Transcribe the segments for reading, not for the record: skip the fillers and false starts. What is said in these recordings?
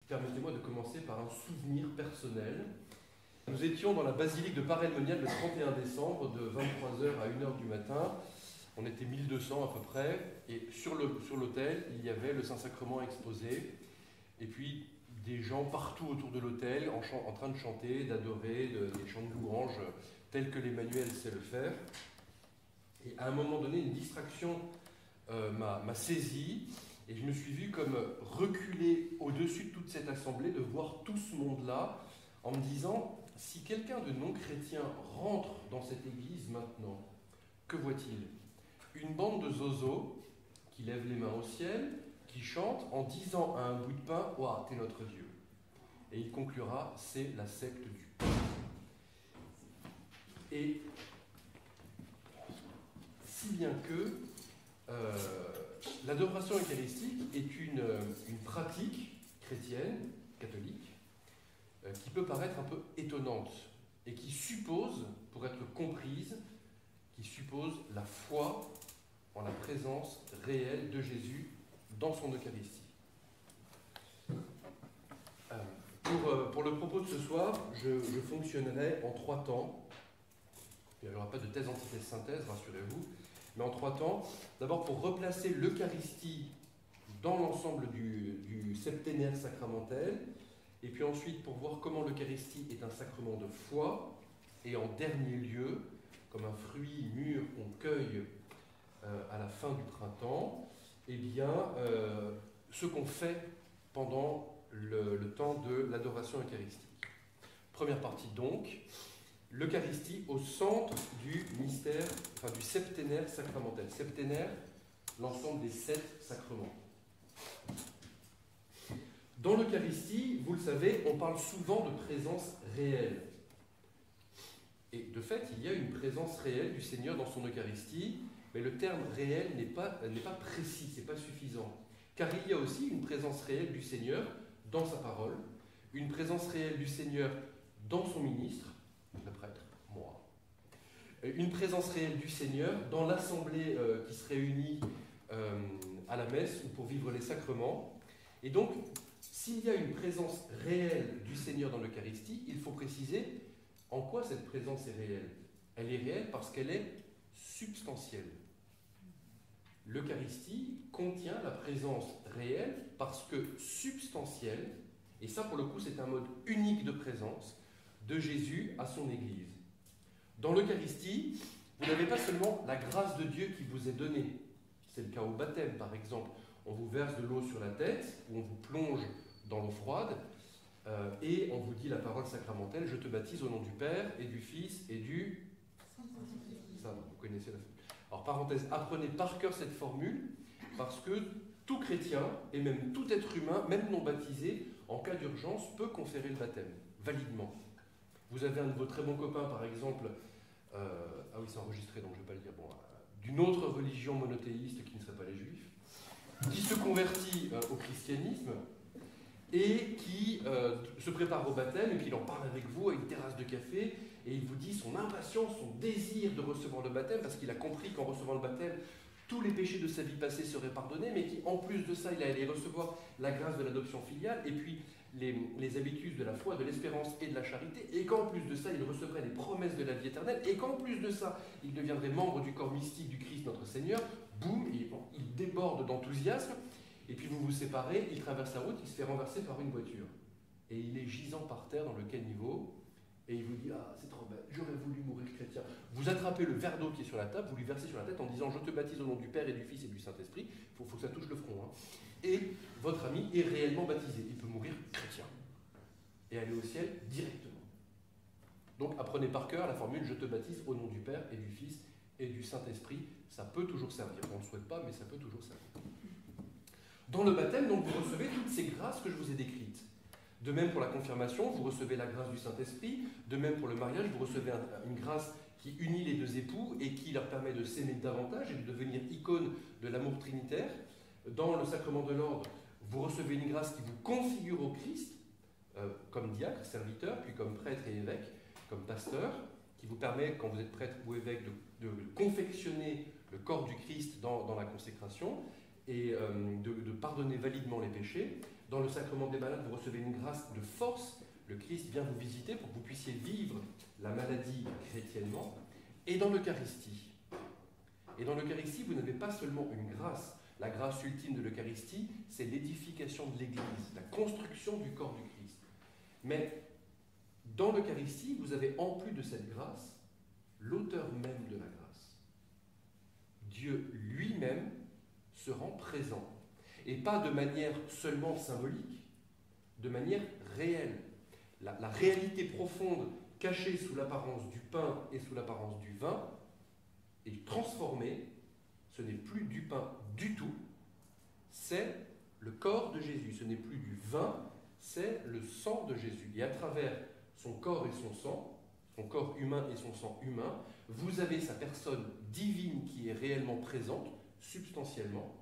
Permettez-moi de commencer par un souvenir personnel. Nous étions dans la basilique de Paray-le-Monial le 31 décembre de 23h à 1h du matin. On était 1200 à peu près, et sur l'autel, il y avait le Saint-Sacrement exposé, et puis des gens partout autour de l'autel en train de chanter, d'adorer, des chants de louanges tels que l'Emmanuel sait le faire. Et à un moment donné, une distraction m'a saisi, et je me suis vu comme reculer au-dessus de toute cette assemblée, de voir tout ce monde-là, en me disant, si quelqu'un de non-chrétien rentre dans cette église maintenant, que voit-il ? Une bande de zozos qui lèvent les mains au ciel, qui chantent en disant à un bout de pain, « Ouah, t'es notre Dieu ». Et il conclura, c'est la secte du pain. Et si bien que l'adoration eucharistique est une pratique chrétienne, catholique, qui peut paraître un peu étonnante et qui suppose, pour être comprise, qui suppose la foi en la présence réelle de Jésus dans son Eucharistie. Pour le propos de ce soir, je fonctionnerai en 3 temps. Il n'y aura pas de thèse, antithèse, synthèse, rassurez-vous, mais en 3 temps. D'abord pour replacer l'Eucharistie dans l'ensemble du septénaire sacramentel, et puis ensuite pour voir comment l'Eucharistie est un sacrement de foi, et en dernier lieu, comme un fruit mûr qu'on cueille à la fin du printemps, eh bien, ce qu'on fait pendant le temps de l'adoration eucharistique. Première partie donc, l'Eucharistie au centre du mystère, enfin du septénaire sacramentel. Septénaire, l'ensemble des 7 sacrements. Dans l'Eucharistie, vous le savez, on parle souvent de présence réelle. Et de fait, il y a une présence réelle du Seigneur dans son Eucharistie, mais le terme réel n'est pas précis, c'est pas suffisant. Car il y a aussi une présence réelle du Seigneur dans sa parole, une présence réelle du Seigneur dans son ministre, le prêtre, moi, une présence réelle du Seigneur dans l'assemblée qui se réunit à la messe ou pour vivre les sacrements. Et donc, s'il y a une présence réelle du Seigneur dans l'Eucharistie, il faut préciser en quoi cette présence est réelle. Elle est réelle parce qu'elle est substantielle. L'Eucharistie contient la présence réelle parce que substantielle, et ça pour le coup c'est un mode unique de présence, de Jésus à son Église. Dans l'Eucharistie, vous n'avez pas seulement la grâce de Dieu qui vous est donnée, c'est le cas au baptême par exemple, on vous verse de l'eau sur la tête, ou on vous plonge dans l'eau froide, et on vous dit la parole sacramentelle, je te baptise au nom du Père et du Fils et du... Ça, vous connaissez la... Alors parenthèse, apprenez par cœur cette formule, parce que tout chrétien, et même tout être humain, même non baptisé, en cas d'urgence, peut conférer le baptême, validement. Vous avez un de vos très bons copains, par exemple, ah oui, c'est enregistré, donc je ne vais pas le dire, bon, d'une autre religion monothéiste qui ne serait pas les Juifs, qui se convertit au christianisme, et qui se prépare au baptême, et puis il en parle avec vous à une terrasse de café, et il vous dit son impatience, son désir de recevoir le baptême, parce qu'il a compris qu'en recevant le baptême, tous les péchés de sa vie passée seraient pardonnés, mais qu'en plus de ça, il allait recevoir la grâce de l'adoption filiale, et puis les habitudes de la foi, de l'espérance et de la charité, et qu'en plus de ça, il recevrait les promesses de la vie éternelle, et qu'en plus de ça, il deviendrait membre du corps mystique du Christ notre Seigneur. Boum, il déborde d'enthousiasme. Et puis vous vous séparez, il traverse la route, il se fait renverser par une voiture. Et il est gisant par terre dans le caniveau, et il vous dit « Ah, c'est trop bête, j'aurais voulu mourir chrétien ». Vous attrapez le verre d'eau qui est sur la table, vous lui versez sur la tête en disant « Je te baptise au nom du Père et du Fils et du Saint-Esprit ». Il faut que ça touche le front. Hein. Et votre ami est réellement baptisé. Il peut mourir chrétien et aller au ciel directement. Donc apprenez par cœur la formule « Je te baptise au nom du Père et du Fils et du Saint-Esprit ». Ça peut toujours servir. On ne le souhaite pas, mais ça peut toujours servir. Dans le baptême, donc, vous recevez toutes ces grâces que je vous ai décrites. De même pour la confirmation, vous recevez la grâce du Saint-Esprit. De même pour le mariage, vous recevez une grâce qui unit les 2 époux et qui leur permet de s'aimer davantage et de devenir icône de l'amour trinitaire. Dans le sacrement de l'ordre, vous recevez une grâce qui vous configure au Christ, comme diacre, serviteur, puis comme prêtre et évêque, comme pasteur, qui vous permet, quand vous êtes prêtre ou évêque, de confectionner le corps du Christ dans la consécration. et de pardonner validement les péchés. Dans le sacrement des malades, vous recevez une grâce de force. Le Christ vient vous visiter pour que vous puissiez vivre la maladie chrétiennement. Et dans l'Eucharistie, vous n'avez pas seulement une grâce. La grâce ultime de l'Eucharistie, c'est l'édification de l'Église, la construction du corps du Christ. Mais dans l'Eucharistie, vous avez en plus de cette grâce, l'auteur même de la grâce. Dieu lui-même se rend présent. Et pas de manière seulement symbolique, de manière réelle. La réalité profonde cachée sous l'apparence du pain et sous l'apparence du vin est transformée. Ce n'est plus du pain du tout, c'est le corps de Jésus. Ce n'est plus du vin, c'est le sang de Jésus. Et à travers son corps et son sang, son corps humain et son sang humain, vous avez sa personne divine qui est réellement présente, substantiellement.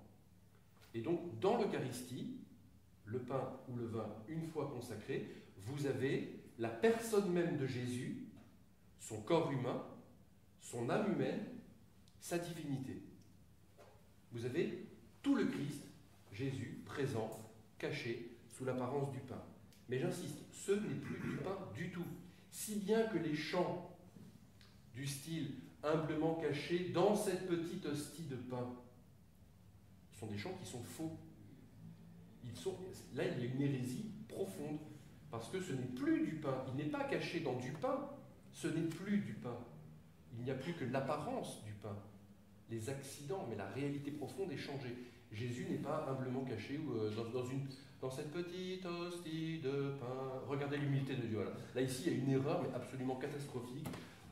Et donc, dans l'Eucharistie, le pain ou le vin, une fois consacré, vous avez la personne même de Jésus, son corps humain, son âme humaine, sa divinité. Vous avez tout le Christ, Jésus, présent, caché, sous l'apparence du pain. Mais j'insiste, ce n'est plus du pain du tout. Si bien que les chants du style humblement cachés dans cette petite hostie de pain sont des chants qui sont faux. Là, il y a une hérésie profonde, parce que ce n'est plus du pain. Il n'est pas caché dans du pain, ce n'est plus du pain. Il n'y a plus que l'apparence du pain, les accidents, mais la réalité profonde est changée. Jésus n'est pas humblement caché dans cette petite hostie de pain. Regardez l'humilité de Dieu. Voilà. Là, ici, il y a une erreur, mais absolument catastrophique,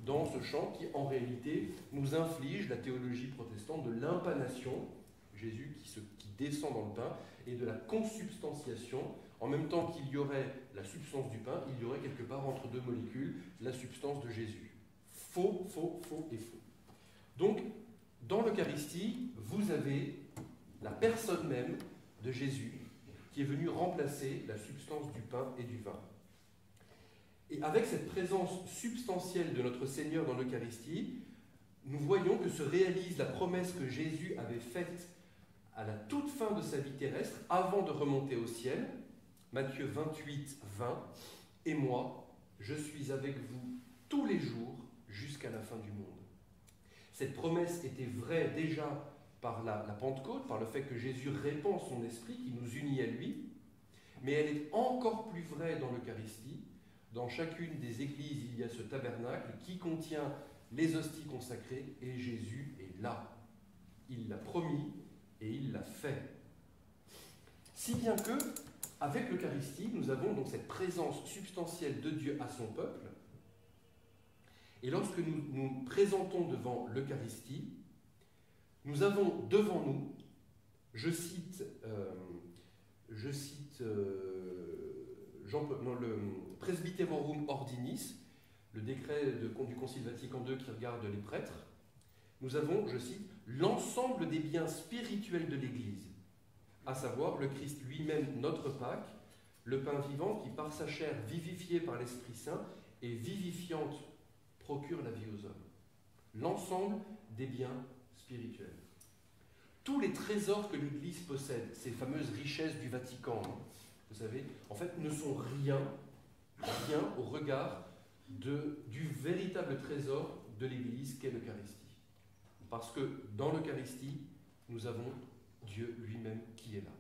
dans ce chant qui, en réalité, nous inflige la théologie protestante de l'impanation, Jésus qui descend dans le pain, et de la consubstantiation. En même temps qu'il y aurait la substance du pain, il y aurait quelque part entre deux molécules la substance de Jésus. Faux, faux, faux et faux. Donc, dans l'Eucharistie, vous avez la personne même de Jésus qui est venu remplacer la substance du pain et du vin. Et avec cette présence substantielle de notre Seigneur dans l'Eucharistie, nous voyons que se réalise la promesse que Jésus avait faite à la toute fin de sa vie terrestre, avant de remonter au ciel. Matthieu 28, 20. « Et moi, je suis avec vous tous les jours jusqu'à la fin du monde. » Cette promesse était vraie déjà par la Pentecôte, par le fait que Jésus répand son esprit qui nous unit à lui, mais elle est encore plus vraie dans l'Eucharistie. Dans chacune des églises, il y a ce tabernacle qui contient les hosties consacrées, et Jésus est là. Il l'a promis et il l'a fait. Si bien que, avec l'Eucharistie, nous avons donc cette présence substantielle de Dieu à son peuple. Et lorsque nous nous présentons devant l'Eucharistie, nous avons devant nous, je cite le Presbyterorum Ordinis, le décret du Concile Vatican II qui regarde les prêtres, nous avons, je cite, l'ensemble des biens spirituels de l'Église, à savoir le Christ lui-même, notre Pâque, le pain vivant qui, par sa chair vivifiée par l'Esprit Saint et vivifiante, procure la vie aux hommes. L'ensemble des biens spirituels. Tous les trésors que l'Église possède, ces fameuses richesses du Vatican, vous savez, en fait, ne sont rien au regard du véritable trésor de l'Église qu'est l'Eucharistie. Parce que dans l'Eucharistie, nous avons Dieu lui-même qui est là.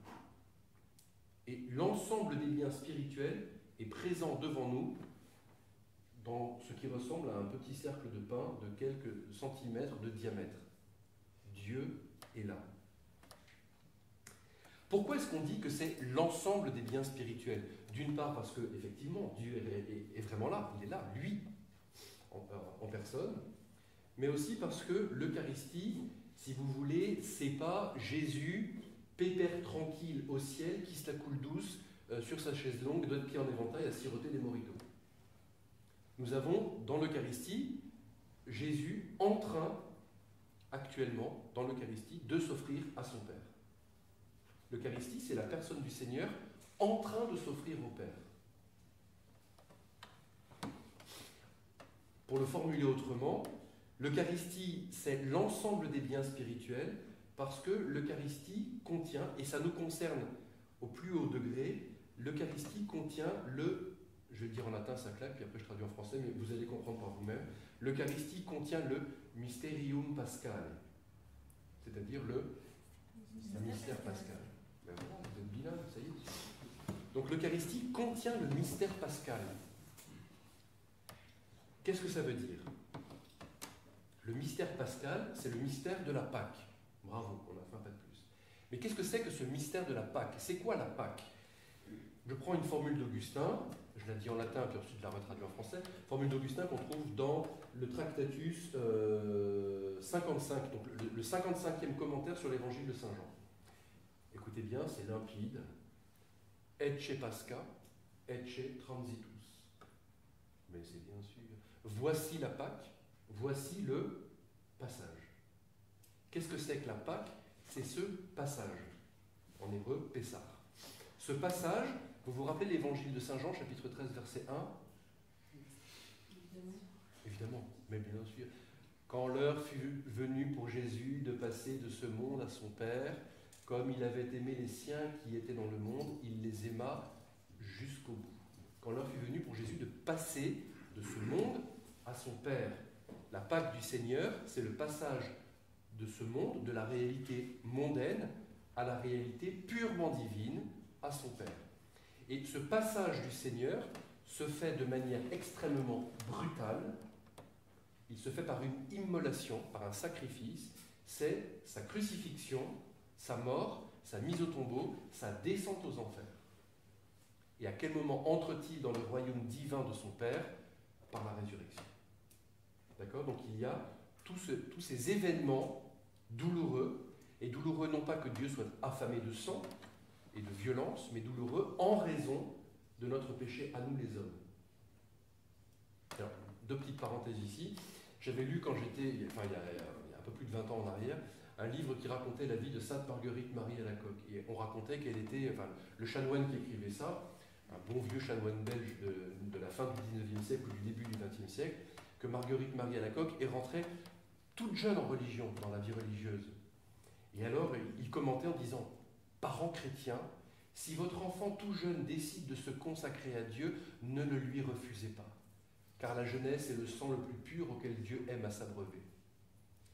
Et l'ensemble des biens spirituels est présent devant nous dans ce qui ressemble à un petit cercle de pain de quelques centimètres de diamètre. Dieu est là. Pourquoi est-ce qu'on dit que c'est l'ensemble des biens spirituels? D'une part parce que, effectivement, Dieu est vraiment là, il est là, lui, en personne, mais aussi parce que l'Eucharistie, si vous voulez, c'est pas Jésus, pépère tranquille au ciel, qui se la coule douce sur sa chaise longue, doigt de pied en éventail, à siroter des moritos. Nous avons, dans l'Eucharistie, Jésus en train, actuellement, dans l'Eucharistie, de s'offrir à son Père. L'Eucharistie, c'est la personne du Seigneur en train de s'offrir au Père. Pour le formuler autrement, l'Eucharistie, c'est l'ensemble des biens spirituels, parce que l'Eucharistie contient, et ça nous concerne au plus haut degré, l'Eucharistie contient je vais le dire en latin, ça claque, puis après je traduis en français, mais vous allez comprendre par vous-même, l'Eucharistie contient le Mysterium Pascal, c'est-à-dire le mystère pascal. Ben voilà, vous êtes bilingue, ça y est. Donc l'Eucharistie contient le mystère pascal. Qu'est-ce que ça veut dire? Le mystère pascal, c'est le mystère de la Pâque. Bravo, on a fait un pas de plus. Mais qu'est-ce que c'est que ce mystère de la Pâque? C'est quoi la Pâque? Je prends une formule d'Augustin, je la dis en latin, puis ensuite je la retraduis en français. Formule d'Augustin qu'on trouve dans le Tractatus 55, donc le 55e commentaire sur l'évangile de Saint Jean. Écoutez bien, c'est limpide. Ecce Pascha, ecce transitus. Mais c'est bien sûr. Voici la Pâque, voici le passage. Qu'est-ce que c'est que la Pâque? C'est ce passage. En hébreu, Pessah. Ce passage, vous vous rappelez l'évangile de Saint Jean, chapitre 13, verset 1? Évidemment, mais bien sûr. Quand l'heure fut venue pour Jésus de passer de ce monde à son Père, comme il avait aimé les siens qui étaient dans le monde, il les aima jusqu'au bout. Quand l'heure fut venue pour Jésus de passer de ce monde à son Père. La Pâque du Seigneur, c'est le passage de ce monde, de la réalité mondaine à la réalité purement divine, à son Père. Et ce passage du Seigneur se fait de manière extrêmement brutale. Il se fait par une immolation, par un sacrifice. C'est sa crucifixion, sa mort, sa mise au tombeau, sa descente aux enfers. Et à quel moment entre-t-il dans le royaume divin de son Père? Par la résurrection. D'accord? Donc il y a tous ces événements douloureux, et douloureux non pas que Dieu soit affamé de sang et de violence, mais douloureux en raison de notre péché à nous les hommes. Alors, deux petites parenthèses ici. J'avais lu quand j'étais, il y a un peu plus de 20 ans en arrière, un livre qui racontait la vie de Sainte Marguerite Marie Alacoque. Et on racontait qu'elle était, le chanoine qui écrivait ça, un bon vieux chanoine belge de la fin du 19e siècle ou du début du 20e siècle, que Marguerite Marie Alacoque est rentrée toute jeune en religion, dans la vie religieuse. Et alors, il commentait en disant, parents chrétiens, si votre enfant tout jeune décide de se consacrer à Dieu, ne le lui refusez pas, car la jeunesse est le sang le plus pur auquel Dieu aime à s'abreuver.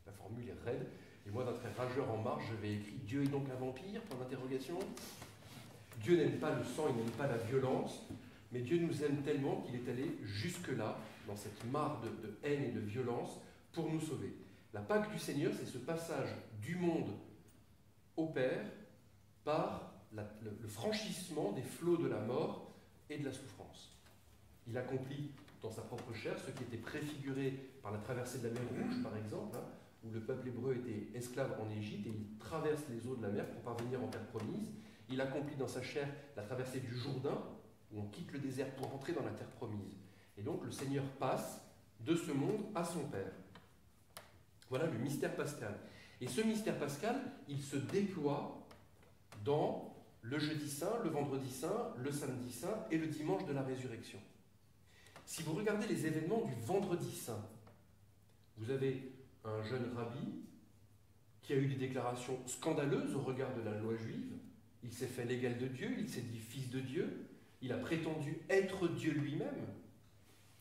La formule est raide, et moi d'un trait rageur en marge, j'avais écrit « Dieu est donc un vampire ?» pour l'interrogation. Dieu n'aime pas le sang, il n'aime pas la violence, mais Dieu nous aime tellement qu'il est allé jusque-là, dans cette mare de haine et de violence, pour nous sauver. La Pâque du Seigneur, c'est ce passage du monde au Père par le franchissement des flots de la mort et de la souffrance. Il accomplit dans sa propre chair ce qui était préfiguré par la traversée de la mer Rouge, par exemple, où le peuple hébreu était esclave en Égypte et il traverse les eaux de la mer pour parvenir en terre promise. Il accomplit dans sa chair la traversée du Jourdain, où on quitte le désert pour entrer dans la terre promise. Et donc le Seigneur passe de ce monde à son Père. Voilà le mystère pascal. Et ce mystère pascal, il se déploie dans le jeudi saint, le vendredi saint, le samedi saint et le dimanche de la résurrection. Si vous regardez les événements du vendredi saint, vous avez un jeune rabbi qui a eu des déclarations scandaleuses au regard de la loi juive. Il s'est fait l'égal de Dieu, il s'est dit fils de Dieu, il a prétendu être Dieu lui-même.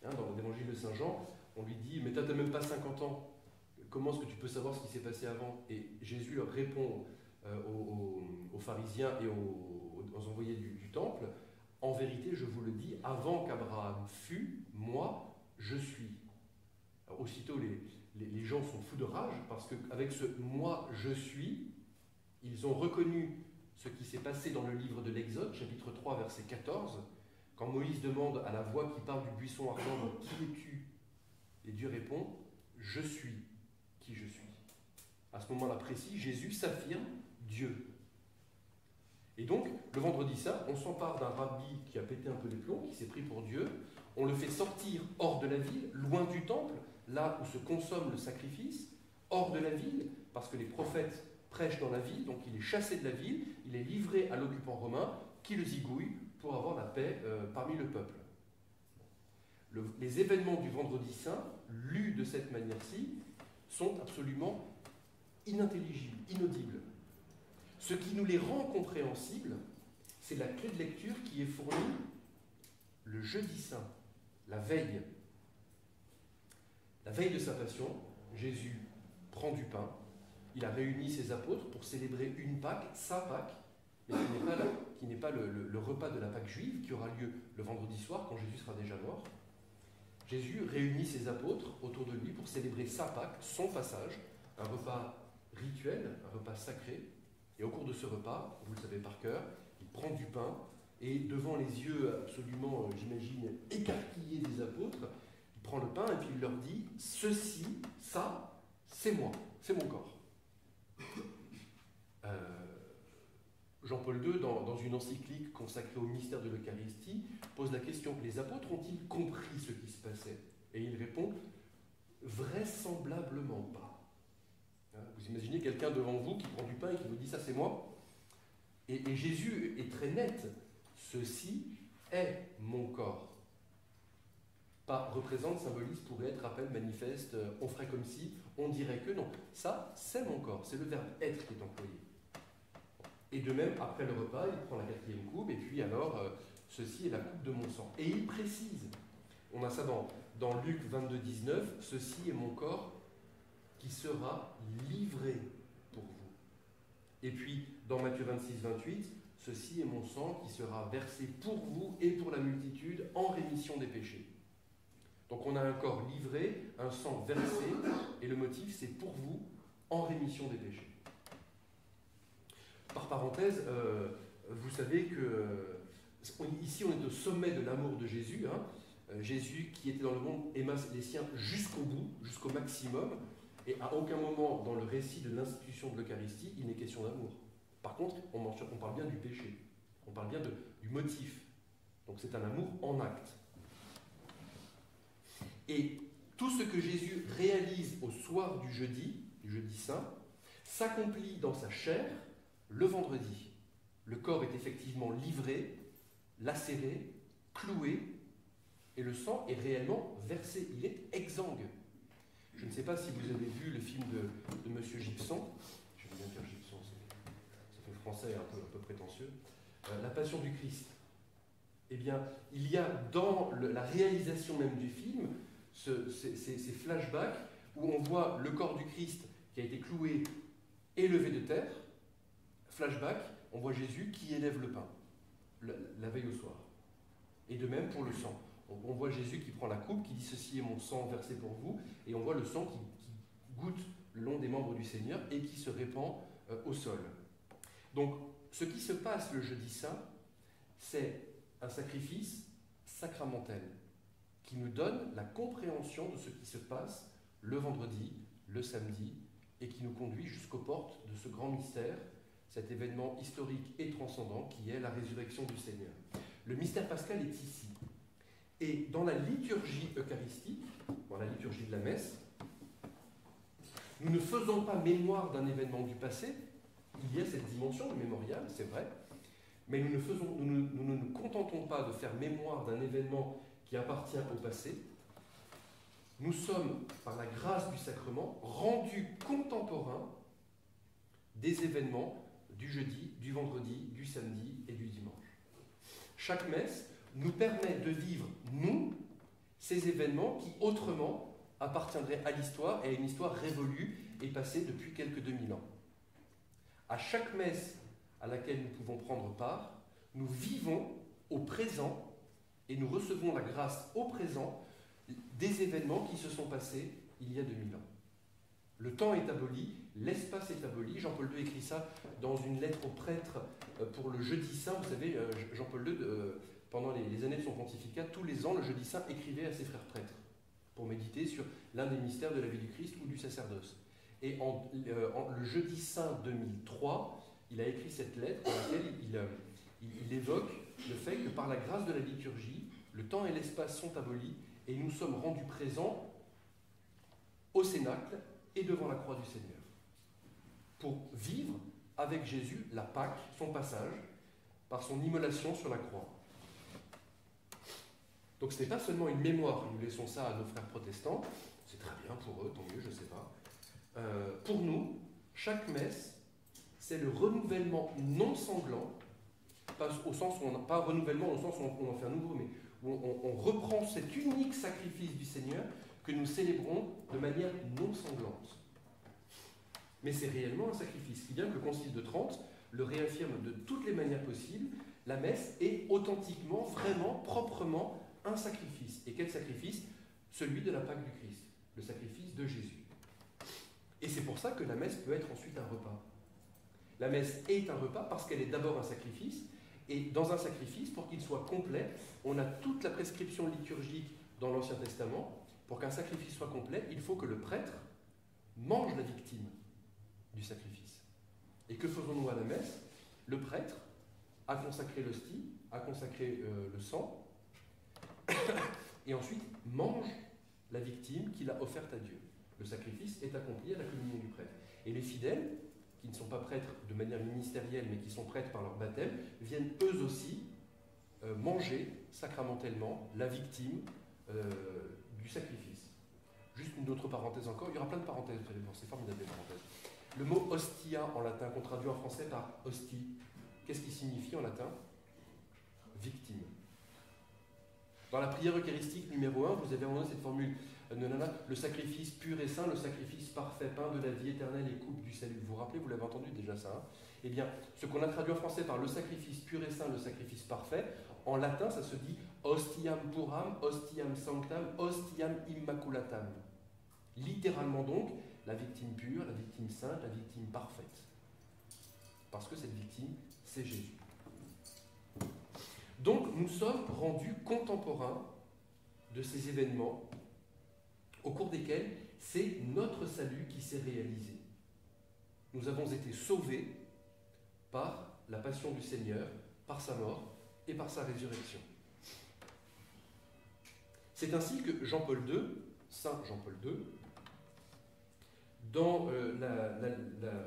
Dans l'évangile de Saint Jean, on lui dit « Mais tu n'as même pas 50 ans, comment est-ce que tu peux savoir ce qui s'est passé avant ?» Et Jésus leur répond aux pharisiens et aux envoyés du temple, « En vérité, je vous le dis, avant qu'Abraham fût, moi, je suis. » Alors, aussitôt, les gens sont fous de rage parce qu'avec ce « moi, je suis », ils ont reconnu ce qui s'est passé dans le livre de l'Exode, chapitre 3, verset 14, quand Moïse demande à la voix qui part du buisson ardent « Qui es-tu » Et Dieu répond « Je suis qui je suis ». À ce moment-là précis, Jésus s'affirme Dieu. Et donc, le vendredi saint, on s'empare d'un rabbi qui a pété un peu les plombs, qui s'est pris pour Dieu, on le fait sortir hors de la ville, loin du temple, là où se consomme le sacrifice, hors de la ville, parce que les prophètes prêchent dans la ville, donc il est chassé de la ville, il est livré à l'occupant romain, qui le zigouille pour avoir la paix parmi le peuple. Les événements du vendredi saint, lus de cette manière-ci, sont absolument inintelligibles, inaudibles. Ce qui nous les rend compréhensibles, c'est la clé de lecture qui est fournie le jeudi saint, la veille. La veille de sa passion, Jésus prend du pain, il a réuni ses apôtres pour célébrer une Pâque, sa Pâque, mais qui n'est pas le repas de la Pâque juive qui aura lieu le vendredi soir quand Jésus sera déjà mort. Jésus réunit ses apôtres autour de lui pour célébrer sa Pâque, son passage, un repas rituel, un repas sacré. Et au cours de ce repas, vous le savez par cœur, il prend du pain et devant les yeux absolument, j'imagine, écarquillés des apôtres, il prend le pain et puis il leur dit « Ceci, ça, c'est moi, c'est mon corps ». Jean-Paul II, dans une encyclique consacrée au mystère de l'Eucharistie, pose la question « Les apôtres ont-ils compris ce qui se passait ?» Et il répond « Vraisemblablement pas ». Vous imaginez quelqu'un devant vous qui prend du pain et qui vous dit « Ça, c'est moi ». Et Jésus est très net. « Ceci est mon corps ». Pas représente, symbolise, pourrait être, rappel, manifeste, on ferait comme si, on dirait que non. Ça, c'est mon corps, c'est le verbe être qui est employé. Et de même, après le repas, il prend la 4e coupe, et puis alors, ceci est la coupe de mon sang. Et il précise, on a ça dans Luc 22, 19, ceci est mon corps qui sera livré pour vous. Et puis, dans Matthieu 26, 28, ceci est mon sang qui sera versé pour vous et pour la multitude en rémission des péchés. Donc on a un corps livré, un sang versé, et le motif c'est pour vous, en rémission des péchés. Par parenthèse, vous savez que ici on est au sommet de l'amour de Jésus. Jésus qui était dans le monde aima les siens jusqu'au bout, jusqu'au maximum, et à aucun moment dans le récit de l'institution de l'Eucharistie, il n'est question d'amour. Par contre, on parle bien du péché, on parle bien du motif. Donc c'est un amour en acte. Et tout ce que Jésus réalise au soir du jeudi saint, s'accomplit dans sa chair le vendredi. Le corps est effectivement livré, lacéré, cloué, et le sang est réellement versé. Il est exsangue. Je ne sais pas si vous avez vu le film de M. Gibson. Je vais bien dire Gibson, ça fait français un peu prétentieux. La Passion du Christ. Eh bien, il y a dans la réalisation même du film ces flashbacks où on voit le corps du Christ qui a été cloué et levé de terre. Flashback, on voit Jésus qui élève le pain la veille au soir. Et de même pour le sang. On voit Jésus qui prend la coupe, qui dit « Ceci est mon sang versé pour vous », et on voit le sang qui goutte le long des membres du Seigneur et qui se répand au sol. Donc, ce qui se passe le jeudi saint, c'est un sacrifice sacramentel qui nous donne la compréhension de ce qui se passe le vendredi, le samedi, et qui nous conduit jusqu'aux portes de ce grand mystère, cet événement historique et transcendant qui est la résurrection du Seigneur. Le mystère pascal est ici. Et dans la liturgie eucharistique, dans la liturgie de la messe, nous ne faisons pas mémoire d'un événement du passé, il y a cette dimension mémoriale, c'est vrai, mais nous ne nous contentons pas de faire mémoire d'un événement qui appartient au passé. Nous sommes, par la grâce du sacrement, rendus contemporains des événements du jeudi, du vendredi, du samedi et du dimanche. Chaque messe nous permet de vivre, nous, ces événements qui, autrement, appartiendraient à l'histoire et à une histoire révolue et passée depuis quelques 2000 ans. À chaque messe à laquelle nous pouvons prendre part, nous vivons au présent et nous recevons la grâce au présent des événements qui se sont passés il y a 2000 ans. Le temps est aboli, l'espace est aboli. Jean-Paul II écrit ça dans une lettre aux prêtres pour le jeudi saint. Vous savez, Jean-Paul II, pendant les années de son pontificat, tous les ans, le jeudi saint écrivait à ses frères prêtres pour méditer sur l'un des mystères de la vie du Christ ou du sacerdoce. Et le jeudi saint 2003, il a écrit cette lettre dans laquelle il évoque le fait que par la grâce de la liturgie, le temps et l'espace sont abolis et nous sommes rendus présents au cénacle et devant la croix du Seigneur pour vivre avec Jésus la Pâque, son passage, par son immolation sur la croix. Donc ce n'est pas seulement une mémoire, nous laissons ça à nos frères protestants, c'est très bien pour eux, tant mieux, je ne sais pas. Pour nous, chaque messe, c'est le renouvellement non sanglant, pas renouvellement au sens où on en fait un nouveau, mais où on reprend cet unique sacrifice du Seigneur que nous célébrons de manière non sanglante. Mais c'est réellement un sacrifice, si bien que le Concile de Trente le réaffirme de toutes les manières possibles. La messe est authentiquement, vraiment, proprement un sacrifice. Et quel sacrifice? Celui de la Pâque du Christ, le sacrifice de Jésus. Et c'est pour ça que la messe peut être ensuite un repas. La messe est un repas parce qu'elle est d'abord un sacrifice, et dans un sacrifice, pour qu'il soit complet, on a toute la prescription liturgique dans l'Ancien Testament. Pour qu'un sacrifice soit complet, il faut que le prêtre mange la victime du sacrifice. Et que faisons-nous à la messe? Le prêtre a consacré l'hostie, a consacré le sang, et ensuite mange la victime qu'il a offerte à Dieu. Le sacrifice est accompli à la communion du prêtre. Et les fidèles, qui ne sont pas prêtres de manière ministérielle, mais qui sont prêtres par leur baptême, viennent eux aussi manger sacramentellement la victime du sacrifice. Juste une autre parenthèse encore, il y aura plein de parenthèses, vous allez voir, c'est formidable les parenthèses. Le mot hostia en latin, qu'on traduit en français par hostie, qu'est-ce qui signifie en latin? Victime. Dans la prière eucharistique numéro 1, vous avez entendu cette formule, le sacrifice pur et saint, le sacrifice parfait, pain de la vie éternelle et coupe du salut. Vous vous rappelez, vous l'avez entendu déjà ça, hein? Eh bien, ce qu'on a traduit en français par le sacrifice pur et saint, le sacrifice parfait, en latin, ça se dit hostiam puram, hostiam sanctam, hostiam immaculatam. Littéralement donc, la victime pure, la victime sainte, la victime parfaite. Parce que cette victime, c'est Jésus. Donc, nous sommes rendus contemporains de ces événements au cours desquels c'est notre salut qui s'est réalisé. Nous avons été sauvés par la passion du Seigneur, par sa mort et par sa résurrection. C'est ainsi que Jean-Paul II, Saint Jean-Paul II, dans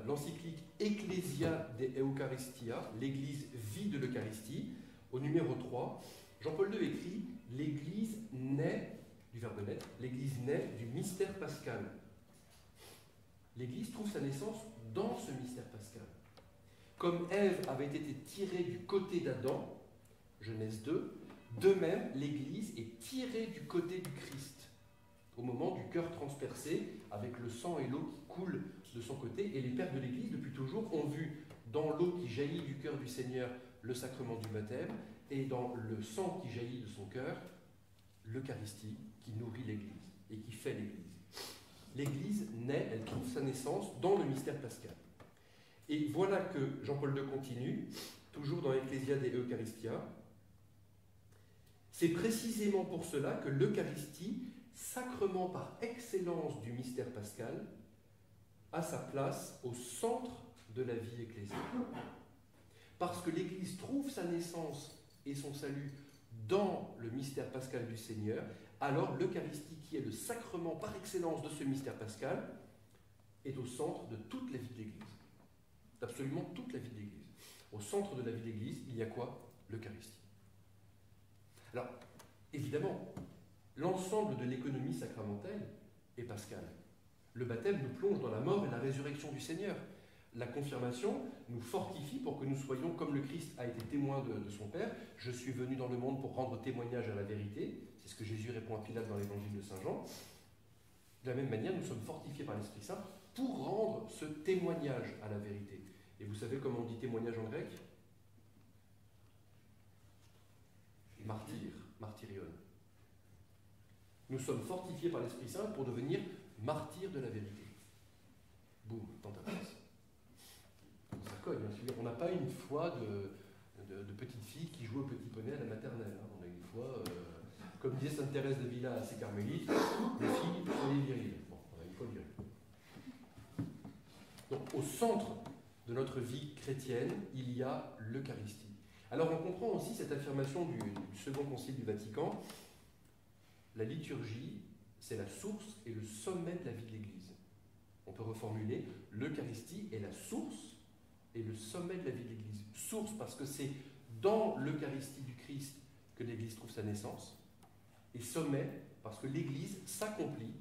l'encyclique Ecclesia de Eucharistia, l'Église vit de l'Eucharistie, au numéro 3, Jean-Paul II écrit « L'Église naît, du verbe naître, l'Église naît du mystère pascal ». L'Église trouve sa naissance dans ce mystère pascal. Comme Ève avait été tirée du côté d'Adam, Genèse 2, de même, l'Église est tirée du côté du Christ, au moment du cœur transpercé, avec le sang et l'eau qui coulent de son côté. Et les pères de l'Église, depuis toujours, ont vu dans l'eau qui jaillit du cœur du Seigneur le sacrement du baptême, et dans le sang qui jaillit de son cœur, l'Eucharistie qui nourrit l'Église et qui fait l'Église. L'Église naît, elle trouve sa naissance dans le mystère pascal. Et voilà que Jean-Paul II continue, toujours dans Ecclesia de Eucharistia. C'est précisément pour cela que l'Eucharistie, sacrement par excellence du mystère pascal, a sa place au centre de la vie ecclésiale. Parce que l'Église trouve sa naissance et son salut dans le mystère pascal du Seigneur, alors l'Eucharistie, qui est le sacrement par excellence de ce mystère pascal, est au centre de toute la vie de l'Église. D'absolument toute la vie de l'Église. Au centre de la vie de l'Église, il y a quoi? L'Eucharistie. Alors, évidemment, l'ensemble de l'économie sacramentelle est pascale. Le baptême nous plonge dans la mort et la résurrection du Seigneur. La confirmation nous fortifie pour que nous soyons comme le Christ a été témoin de son Père. Je suis venu dans le monde pour rendre témoignage à la vérité. C'est ce que Jésus répond à Pilate dans l'évangile de Saint Jean. De la même manière, nous sommes fortifiés par l'Esprit Saint pour rendre ce témoignage à la vérité. Et vous savez comment on dit témoignage en grec? Martyr, martyrion. Nous sommes fortifiés par l'Esprit Saint pour devenir martyrs de la vérité. Boum, dans ta place. Ça cogne, hein. On n'a pas une foi de petite fille qui joue au petit poney à la maternelle. Hein. On a une foi, comme disait Sainte Thérèse de Villa à ses carmélites, les filles, soyez viriles. Bon, on a une foi virile. Donc, au centre de notre vie chrétienne, il y a l'Eucharistie. Alors, on comprend aussi cette affirmation du Second Concile du Vatican. La liturgie, c'est la source et le sommet de la vie de l'Église. On peut reformuler, l'Eucharistie est la source et le sommet de la vie de l'Église. Source parce que c'est dans l'Eucharistie du Christ que l'Église trouve sa naissance, et sommet parce que l'Église s'accomplit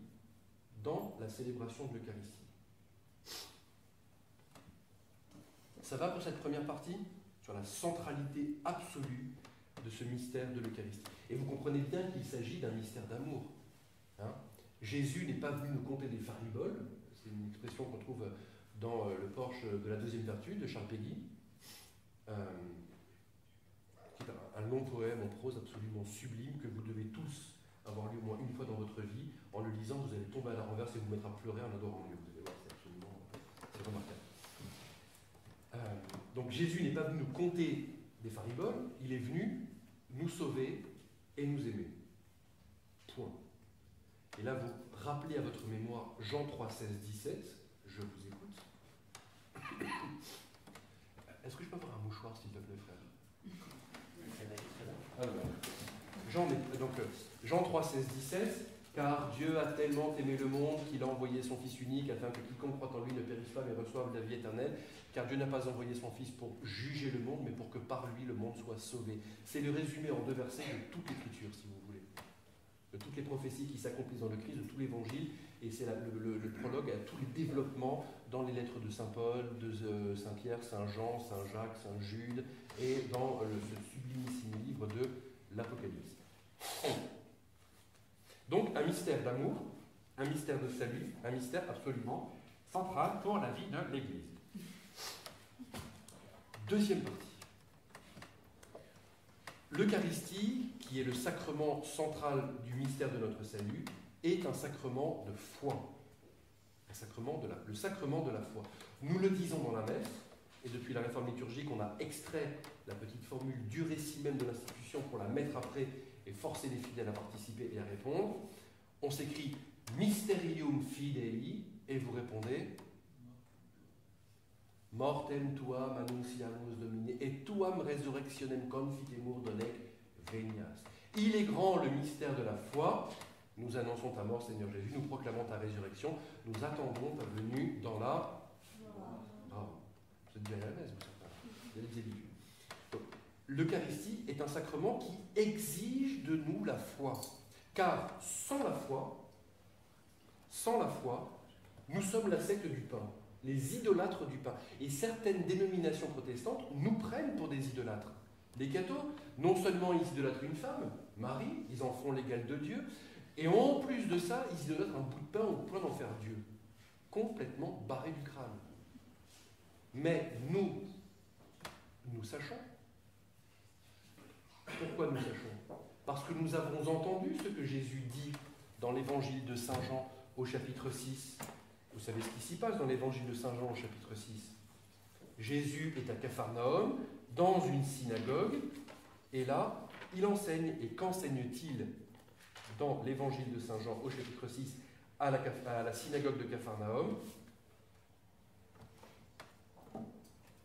dans la célébration de l'Eucharistie. Ça va pour cette première partie, sur la centralité absolue de ce mystère de l'Eucharistie. Et vous comprenez bien qu'il s'agit d'un mystère d'amour. Hein. Jésus n'est pas venu nous conter des fariboles, c'est une expression qu'on trouve dans le Porche de la deuxième vertu de Charles Péguy, qui est un long poème en prose absolument sublime que vous devez tous avoir lu au moins une fois dans votre vie. En le lisant, vous allez tomber à la renverse et vous mettre à pleurer en adorant Dieu. Vous allez voir, c'est remarquable. Donc Jésus n'est pas venu nous conter des fariboles, il est venu nous sauver et nous aimer. Point. Et là, vous rappelez à votre mémoire Jean 3, 16, 17, je vous écoute. Est-ce que je peux avoir un mouchoir, s'il te plaît, frère? Jean 3, 16, 17, car Dieu a tellement aimé le monde qu'il a envoyé son Fils unique afin que quiconque croit en lui ne périsse pas mais reçoive la vie éternelle. Car Dieu n'a pas envoyé son Fils pour juger le monde, mais pour que par lui le monde soit sauvé. C'est le résumé en 2 versets de toute l'Écriture, si vous voulez. De toutes les prophéties qui s'accomplissent dans le Christ, de tout l'Évangile, et c'est le prologue à tous les développements dans les lettres de Saint Paul, de Saint Pierre, Saint Jean, Saint Jacques, Saint Jude, et dans ce sublimissime livre de l'Apocalypse. Donc un mystère d'amour, un mystère de salut, un mystère absolument central pour la vie de l'Église. Deuxième partie. L'Eucharistie, qui est le sacrement central du mystère de notre salut, est un sacrement de foi. Le sacrement de la foi. Nous le disons dans la messe, et depuis la réforme liturgique, on a extrait la petite formule du récit même de l'institution pour la mettre après et forcer les fidèles à participer et à répondre. On s'écrit Mysterium Fidei, et vous répondez Mortem tuam annunciamus Domine, et tuam resurrectionem confitemur donec venias. Il est grand le mystère de la foi. Nous annonçons ta mort, Seigneur Jésus, nous proclamons ta résurrection, nous attendons ta venue dans la... Bravo. Vous êtes bien à la messe, vous avez des habitudes. L'Eucharistie est un sacrement qui exige de nous la foi. Car sans la foi, nous sommes la secte du pain, les idolâtres du pain. Et certaines dénominations protestantes nous prennent pour des idolâtres. Les cathos, non seulement ils idolâtrent une femme, Marie, ils en font l'égal de Dieu, et en plus de ça, ils idolâtrent un bout de pain au point d'en faire Dieu. Complètement barré du crâne. Mais nous sachons. Pourquoi nous sachons? Parce que nous avons entendu ce que Jésus dit dans l'évangile de Saint Jean au chapitre 6. Vous savez ce qui s'y passe dans l'évangile de Saint Jean au chapitre 6. Jésus est à Capharnaüm, dans une synagogue, et là, il enseigne. Et qu'enseigne-t-il dans l'évangile de Saint Jean au chapitre 6 à la synagogue de Capharnaüm?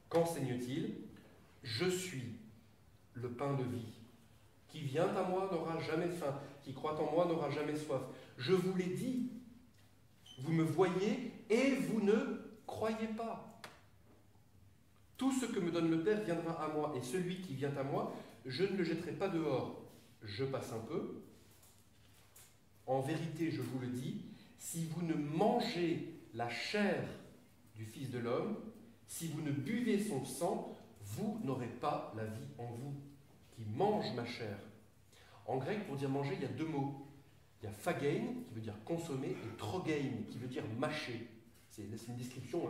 Qu'enseigne-t-il? Je suis le pain de vie. Qui vient à moi n'aura jamais faim, qui croit en moi n'aura jamais soif. Je vous l'ai dit, vous me voyez et vous ne croyez pas. Tout ce que me donne le Père viendra à moi, et celui qui vient à moi, je ne le jetterai pas dehors. Je passe un peu. En vérité, je vous le dis, si vous ne mangez la chair du Fils de l'homme, si vous ne buvez son sang, vous n'aurez pas la vie en vous. Qui mange ma chair. En grec, pour dire manger, il y a 2 mots. Il y a phagein, qui veut dire consommer, et trogein, qui veut dire mâcher. C'est une description,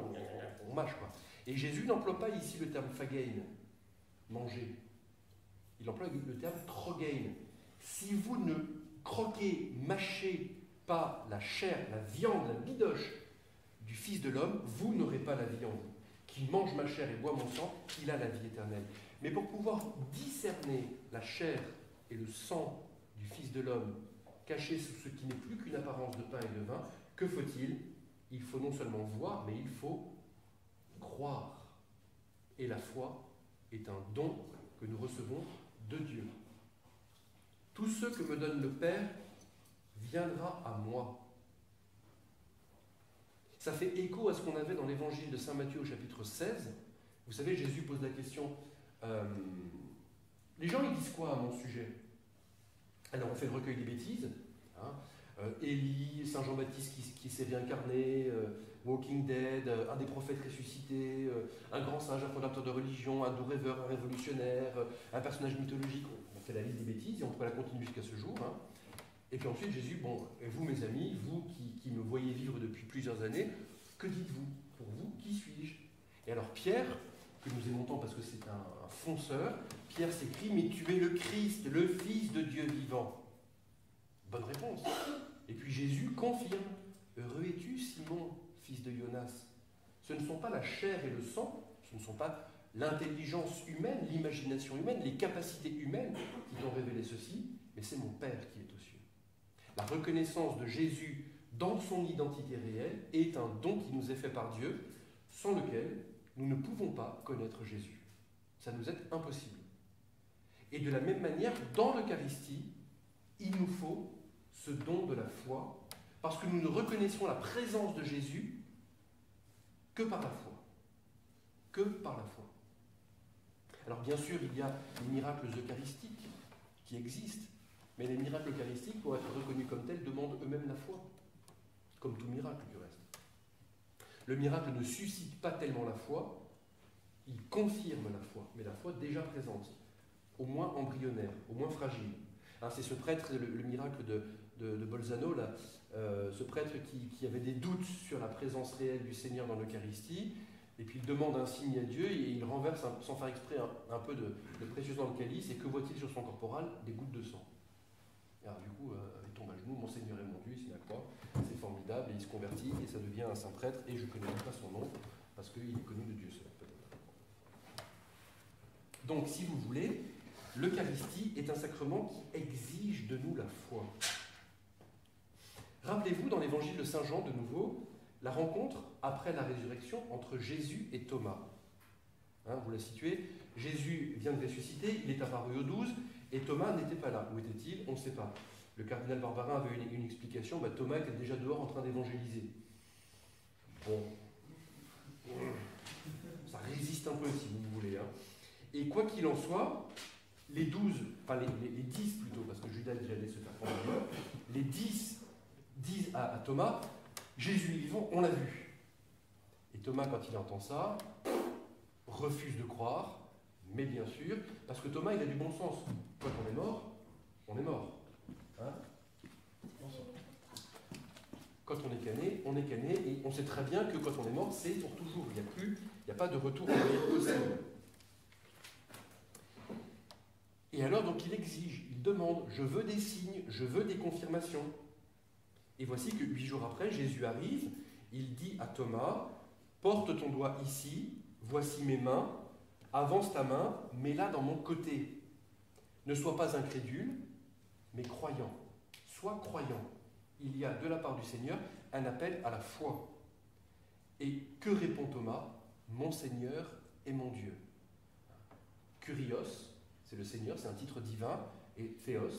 on mâche quoi. Et Jésus n'emploie pas ici le terme phagein, manger. Il emploie le terme trogein. Si vous ne croquez, mâchez pas la chair, la viande, la bidoche du Fils de l'homme, vous n'aurez pas la vie en vous. Qui mange ma chair et boit mon sang, il a la vie éternelle. Mais pour pouvoir discerner la chair et le sang du Fils de l'homme caché sous ce qui n'est plus qu'une apparence de pain et de vin, que faut-il? Il faut non seulement voir, mais il faut croire. Et la foi est un don que nous recevons de Dieu. Tout ce que me donne le Père viendra à moi. Ça fait écho à ce qu'on avait dans l'évangile de Saint Matthieu au chapitre 16. Vous savez, Jésus pose la question, les gens ils disent quoi à mon sujet? Alors on fait le recueil des bêtises. Hein. Élie, Saint Jean-Baptiste qui s'est réincarné, Walking Dead, un des prophètes ressuscités, un grand sage, un fondateur de religion, un doux rêveur, un révolutionnaire, un personnage mythologique. On fait la liste des bêtises et on pourrait la continuer jusqu'à ce jour. Hein. Et puis ensuite, Jésus, bon, et vous mes amis, vous qui me voyez vivre depuis plusieurs années, que dites-vous? Pour vous, qui suis-je? Et alors Pierre, que nous aimons tant parce que c'est un fonceur, Pierre s'écrie, mais tu es le Christ, le Fils de Dieu vivant. Bonne réponse. Et puis Jésus confirme, heureux es-tu, Simon, fils de Jonas. Ce ne sont pas la chair et le sang, ce ne sont pas l'intelligence humaine, l'imagination humaine, les capacités humaines qui t'ont révélé ceci, mais c'est mon Père qui est aux cieux. La reconnaissance de Jésus dans son identité réelle est un don qui nous est fait par Dieu, sans lequel nous ne pouvons pas connaître Jésus. Ça nous est impossible. Et de la même manière, dans l'Eucharistie, il nous faut ce don de la foi, parce que nous ne reconnaissons la présence de Jésus que par la foi. Que par la foi. Alors bien sûr, il y a les miracles eucharistiques qui existent, mais les miracles eucharistiques, pour être reconnus comme tels, demandent eux-mêmes la foi, comme tout miracle du reste. Le miracle ne suscite pas tellement la foi, il confirme la foi, mais la foi déjà présente, au moins embryonnaire, au moins fragile. Hein, c'est ce prêtre, le miracle de Bolzano, là, ce prêtre qui avait des doutes sur la présence réelle du Seigneur dans l'Eucharistie, et puis il demande un signe à Dieu, et il renverse, sans faire exprès, un peu de précieux dans le calice, et que voit-il sur son corporal? Des gouttes de sang. Et alors du coup, il tombe à genoux, mon Seigneur est mon Dieu, il signe la croix, c'est formidable, et il se convertit, et ça devient un saint prêtre, et je ne connais pas son nom, parce qu'il est connu de Dieu seul, peut-être. Donc, si vous voulez, l'Eucharistie est un sacrement qui exige de nous la foi. Rappelez-vous, dans l'évangile de Saint Jean, de nouveau, la rencontre après la résurrection entre Jésus et Thomas. Hein, vous la situez, Jésus vient de ressusciter, il est apparu aux 12, et Thomas n'était pas là. Où était-il? On ne sait pas. Le cardinal Barbarin avait une explication, Thomas était déjà dehors en train d'évangéliser. Bon, ça résiste un peu si vous voulez. Hein. Et quoi qu'il en soit, les 12, enfin les 10 plutôt, parce que Judas allait se faire prendre, les 10 disent à Thomas, Jésus est vivant, on l'a vu. Et Thomas, quand il entend ça, refuse de croire, mais bien sûr, parce que Thomas, il a du bon sens. Quand on est mort, on est mort. Hein? Quand on est cané, et on sait très bien que quand on est mort, c'est pour toujours. Il n'y a pas de retour en arrière possible. Et alors, donc, il exige, il demande, je veux des signes, je veux des confirmations. Et voici que 8 jours après, Jésus arrive, il dit à Thomas, porte ton doigt ici, voici mes mains, avance ta main, mets-la dans mon côté. Ne sois pas incrédule, mais croyant. Sois croyant. Il y a de la part du Seigneur un appel à la foi. Et que répond Thomas? Mon Seigneur et mon Dieu. Kurios, c'est le Seigneur, c'est un titre divin, et théos,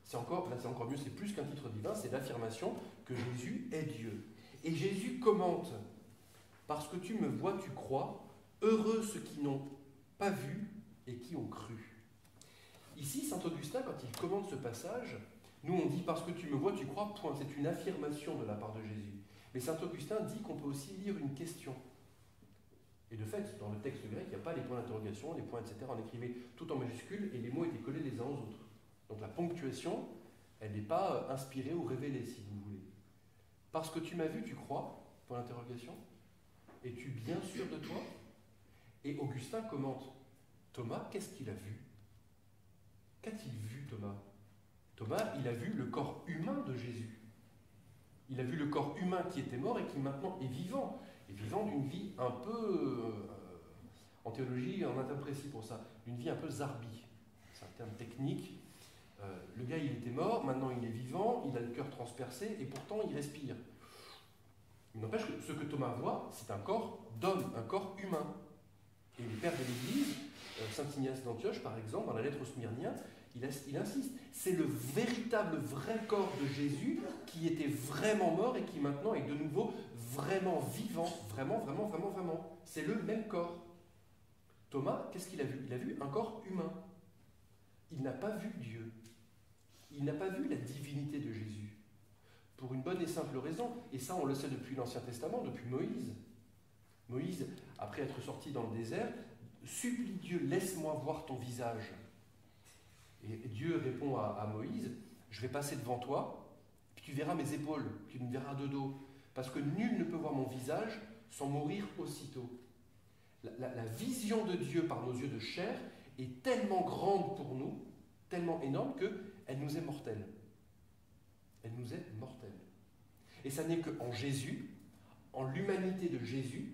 c'est encore mieux, c'est plus qu'un titre divin, c'est l'affirmation que Jésus est Dieu. Et Jésus commente, parce que tu me vois, tu crois, heureux ceux qui n'ont pas vu et qui ont cru. Ici, saint Augustin, quand il commente ce passage, nous on dit parce que tu me vois, tu crois, point. C'est une affirmation de la part de Jésus. Mais saint Augustin dit qu'on peut aussi lire une question. Et de fait, dans le texte grec, il n'y a pas les points d'interrogation, les points, etc. On écrivait tout en majuscule et les mots étaient collés les uns aux autres. Donc la ponctuation, elle n'est pas inspirée ou révélée, si vous voulez. Parce que tu m'as vu, tu crois, point d'interrogation. Es-tu bien sûr de toi? Et Augustin commente, Thomas, qu'est-ce qu'il a vu? Qu'a-t-il vu, Thomas? Thomas, il a vu le corps humain de Jésus. Il a vu le corps humain qui était mort et qui maintenant est vivant. Et vivant d'une vie un peu, en théologie, on a un terme précis pour ça, d'une vie un peu zarbi. C'est un terme technique. Le gars, il était mort, maintenant il est vivant, il a le cœur transpercé et pourtant il respire. Il n'empêche que ce que Thomas voit, c'est un corps d'homme, un corps humain. Et les pères de l'Église, saint Ignace d'Antioche par exemple, dans la lettre aux Smyrniens, il insiste, c'est le véritable vrai corps de Jésus qui était vraiment mort et qui maintenant est de nouveau vraiment vivant, vraiment. C'est le même corps. Thomas, qu'est-ce qu'il a vu? Il a vu un corps humain. Il n'a pas vu Dieu. Il n'a pas vu la divinité de Jésus. pour une bonne et simple raison, et ça on le sait depuis l'Ancien Testament, depuis Moïse. Moïse, après être sorti dans le désert, supplie Dieu, laisse-moi voir ton visage. Et Dieu répond à Moïse, je vais passer devant toi, puis tu verras mes épaules, tu me verras de dos, parce que nul ne peut voir mon visage sans mourir aussitôt. La vision de Dieu par nos yeux de chair est tellement grande pour nous, tellement énorme, qu'elle nous est mortelle. Elle nous est mortelle. Et ça n'est qu'en Jésus, en l'humanité de Jésus,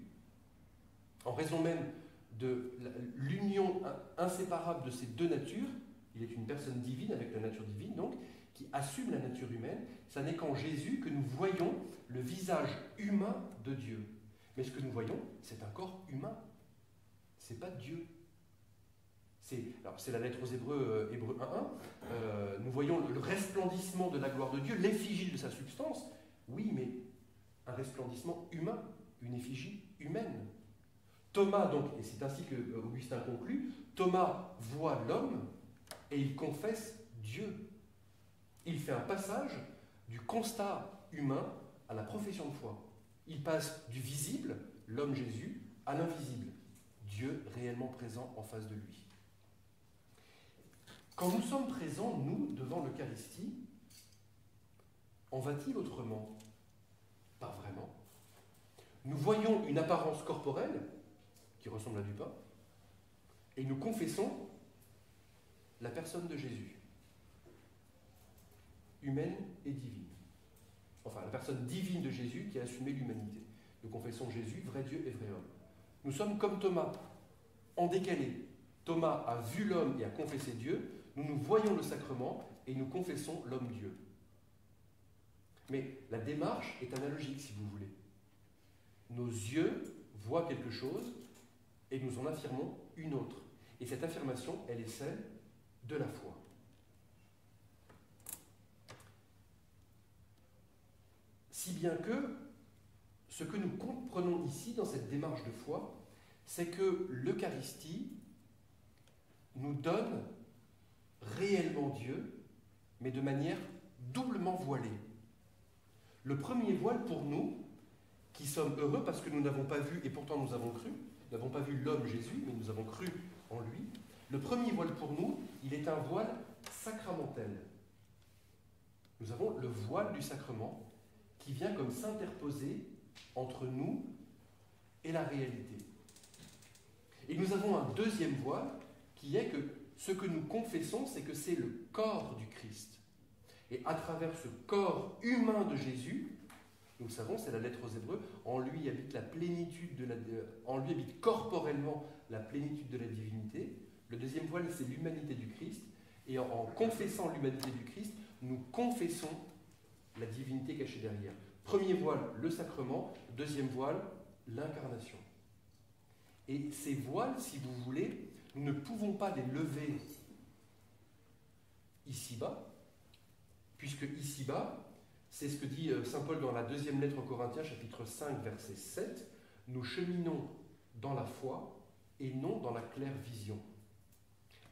en raison même de l'union inséparable de ces deux natures, il est une personne divine avec la nature divine, donc, qui assume la nature humaine, ça n'est qu'en Jésus que nous voyons le visage humain de Dieu. Mais ce que nous voyons, c'est un corps humain. C'est pas Dieu. C'est la lettre aux Hébreux, Hébreux 1.1. Nous voyons le resplendissement de la gloire de Dieu, l'effigie de sa substance. Oui, mais un resplendissement humain, une effigie humaine. Thomas, donc, et c'est ainsi que Augustin conclut, Thomas voit l'homme et il confesse Dieu. Il fait un passage du constat humain à la profession de foi. Il passe du visible, l'homme Jésus, à l'invisible, Dieu réellement présent en face de lui. Quand nous sommes présents, nous, devant l'Eucharistie, en va-t-il autrement? Pas vraiment. Nous voyons une apparence corporelle qui ressemble à du pain, et nous confessons la personne de Jésus, humaine et divine. Enfin, la personne divine de Jésus qui a assumé l'humanité. Nous confessons Jésus, vrai Dieu et vrai homme. Nous sommes comme Thomas, en décalé. Thomas a vu l'homme et a confessé Dieu. Nous voyons le sacrement et nous confessons l'homme-Dieu. Mais la démarche est analogique, si vous voulez. Nos yeux voient quelque chose et nous en affirmons une autre. Et cette affirmation, elle est celle de la foi. Si bien que ce que nous comprenons ici dans cette démarche de foi, c'est que l'Eucharistie nous donne réellement Dieu, mais de manière doublement voilée. Le premier voile pour nous, qui sommes heureux parce que nous n'avons pas vu, et pourtant nous avons cru, nous n'avons pas vu l'homme Jésus, mais nous avons cru en lui. Le premier voile pour nous, il est un voile sacramentel. Nous avons le voile du sacrement qui vient comme s'interposer entre nous et la réalité. Et nous avons un deuxième voile qui est que ce que nous confessons, c'est que c'est le corps du Christ. Et à travers ce corps humain de Jésus, nous le savons, c'est la lettre aux Hébreux, en lui habite la plénitude en lui habite corporellement la plénitude de la divinité. Le deuxième voile, c'est l'humanité du Christ. Et en confessant l'humanité du Christ, nous confessons la divinité cachée derrière. Premier voile, le sacrement. Deuxième voile, l'incarnation. Et ces voiles, si vous voulez, nous ne pouvons pas les lever ici-bas, puisque ici-bas, c'est ce que dit saint Paul dans la deuxième lettre aux Corinthiens, chapitre 5, verset 7, nous cheminons dans la foi et non dans la claire vision.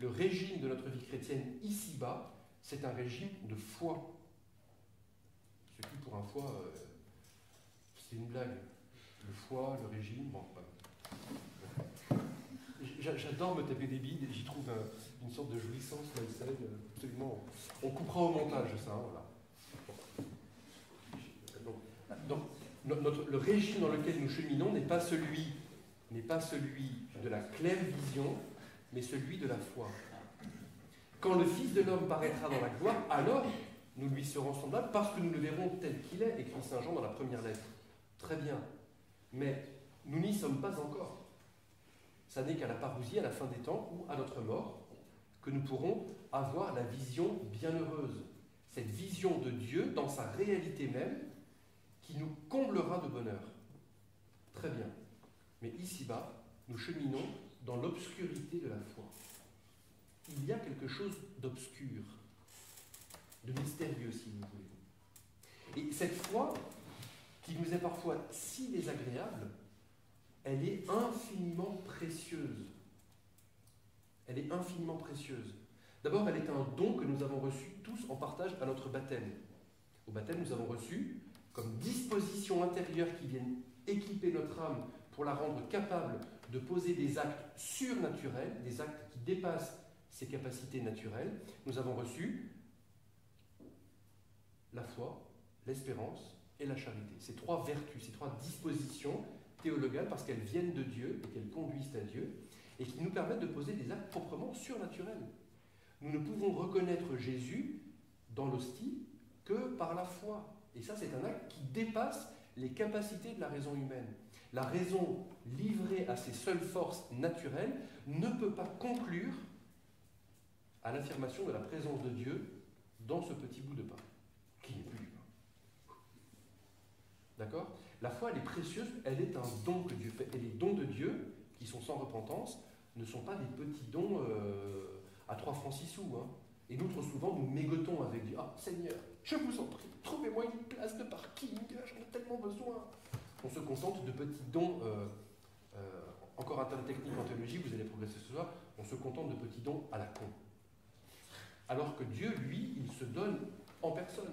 Le régime de notre vie chrétienne ici-bas, c'est un régime de foi. Ce qui, pour un foie, c'est une blague. Le foie, le régime, bon, j'adore me taper des bides, j'y trouve une sorte de jouissance malsaine, absolument. On coupera au montage ça, hein, voilà. Donc, le régime dans lequel nous cheminons n'est pas celui de la claire vision, mais celui de la foi. Quand le Fils de l'homme paraîtra dans la gloire, alors nous lui serons semblables parce que nous le verrons tel qu'il est, écrit saint Jean dans la première lettre. Très bien. Mais nous n'y sommes pas encore. Ça n'est qu'à la parousie, à la fin des temps, ou à notre mort, que nous pourrons avoir la vision bienheureuse. Cette vision de Dieu dans sa réalité même, qui nous comblera de bonheur. Très bien. Mais ici-bas, nous cheminons dans l'obscurité de la foi. Il y a quelque chose d'obscur, de mystérieux, si vous voulez. Et cette foi, qui nous est parfois si désagréable, elle est infiniment précieuse. Elle est infiniment précieuse. D'abord, elle est un don que nous avons reçu tous en partage à notre baptême. Au baptême, nous avons reçu comme dispositions intérieures qui viennent équiper notre âme pour la rendre capable de poser des actes surnaturels, des actes qui dépassent ses capacités naturelles. Nous avons reçu la foi, l'espérance et la charité. Ces trois vertus, ces trois dispositions théologales, parce qu'elles viennent de Dieu et qu'elles conduisent à Dieu, et qui nous permettent de poser des actes proprement surnaturels. Nous ne pouvons reconnaître Jésus dans l'hostie que par la foi. Et ça, c'est un acte qui dépasse les capacités de la raison humaine. La raison livrée à ses seules forces naturelles ne peut pas conclure à l'affirmation de la présence de Dieu dans ce petit bout de pain, qui n'est plus du pain. D'accord ? La foi, elle est précieuse, elle est un don que Dieu fait. Et les dons de Dieu, qui sont sans repentance, ne sont pas des petits dons à 3 francs 6 sous. Hein. Et nous, trop souvent, nous mégotons avec Dieu. Ah, Seigneur, je vous en prie, trouvez-moi une place de parking, j'en ai tellement besoin. On se contente de petits dons, encore un terme technique en théologie, vous allez progresser ce soir, on se contente de petits dons à la con. Alors que Dieu, lui, il se donne en personne.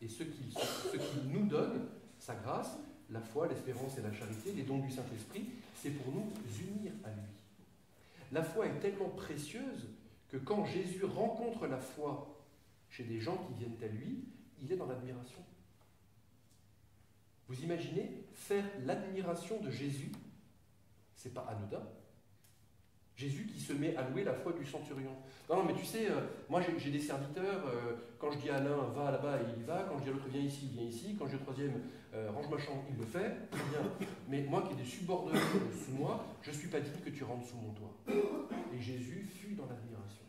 Et ce qu'il nous donne, sa grâce, la foi, l'espérance et la charité, les dons du Saint-Esprit, c'est pour nous unir à lui. La foi est tellement précieuse que quand Jésus rencontre la foi chez des gens qui viennent à lui, il est dans l'admiration. Vous imaginez faire l'admiration de Jésus, c'est pas anodin. Jésus qui se met à louer la foi du centurion. Non, mais tu sais, moi j'ai des serviteurs, quand je dis à l'un va là-bas, il y va, quand je dis à l'autre viens ici, il vient ici, quand je dis au troisième range ma chambre, il le fait, très bien. Mais moi qui ai des subordonnés sous moi, je ne suis pas digne que tu rentres sous mon toit. Et Jésus fut dans l'admiration.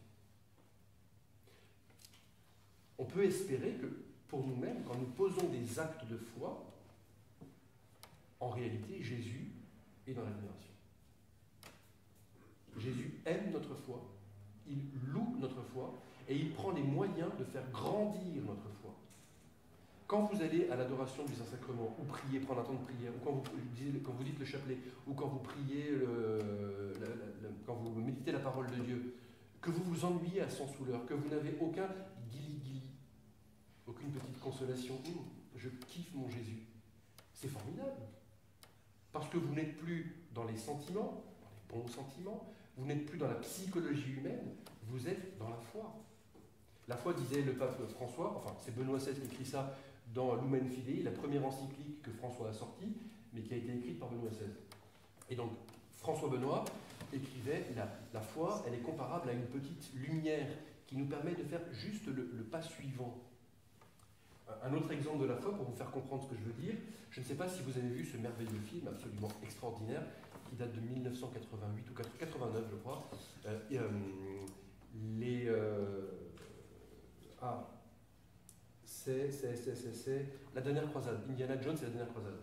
On peut espérer que pour nous-mêmes, quand nous posons des actes de foi, en réalité, Jésus est dans l'admiration. Jésus aime notre foi, il loue notre foi et il prend les moyens de faire grandir notre foi. Quand vous allez à l'adoration du Saint-Sacrement, ou prier, prendre un temps de prière, ou quand vous dites le chapelet, ou quand vous priez, quand vous méditez la parole de Dieu, que vous vous ennuyez à sans souleur, que vous n'avez aucun guili-guili, aucune petite consolation, je kiffe mon Jésus, c'est formidable. Parce que vous n'êtes plus dans les sentiments, dans les bons sentiments, vous n'êtes plus dans la psychologie humaine, vous êtes dans la foi. La foi, disait le pape François, enfin c'est Benoît XVI qui écrit ça dans Lumen Fidei, la première encyclique que François a sortie, mais qui a été écrite par Benoît XVI. Et donc François Benoît écrivait, la foi, elle est comparable à une petite lumière qui nous permet de faire juste le pas suivant. Un autre exemple de la foi, pour vous faire comprendre ce que je veux dire, je ne sais pas si vous avez vu ce merveilleux film absolument extraordinaire, qui date de 1988 ou 89, je crois. C'est La Dernière Croisade. Indiana Jones et La Dernière Croisade.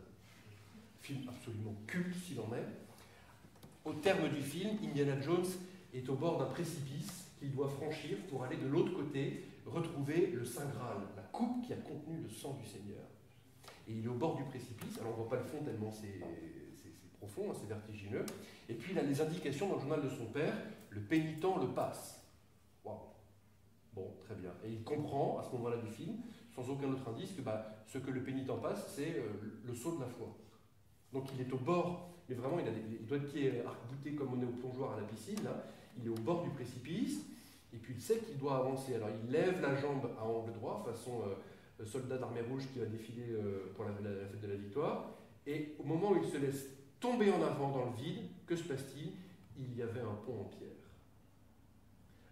Film absolument culte, s'il en est. Au terme du film, Indiana Jones est au bord d'un précipice qu'il doit franchir pour aller de l'autre côté, retrouver le Saint Graal, la coupe qui a contenu le sang du Seigneur. Et il est au bord du précipice, alors on ne voit pas le fond tellement c'est profond, hein, c'est vertigineux. Et puis il a les indications dans le journal de son père, le pénitent le passe. Waouh. Bon, très bien. Et il comprend, à ce moment-là du film, sans aucun autre indice, que ce que le pénitent passe, c'est le saut de la foi. Donc il est au bord, mais vraiment il doit être pied arc-bouté comme on est au plongeoir à la piscine, là. Il est au bord du précipice, et puis il sait qu'il doit avancer. Alors il lève la jambe à angle droit, façon soldat d'armée rouge qui va défiler pour la fête de la victoire, et au moment où il se laisse tomber en avant dans le vide, que se passe-t-il? Il y avait un pont en pierre.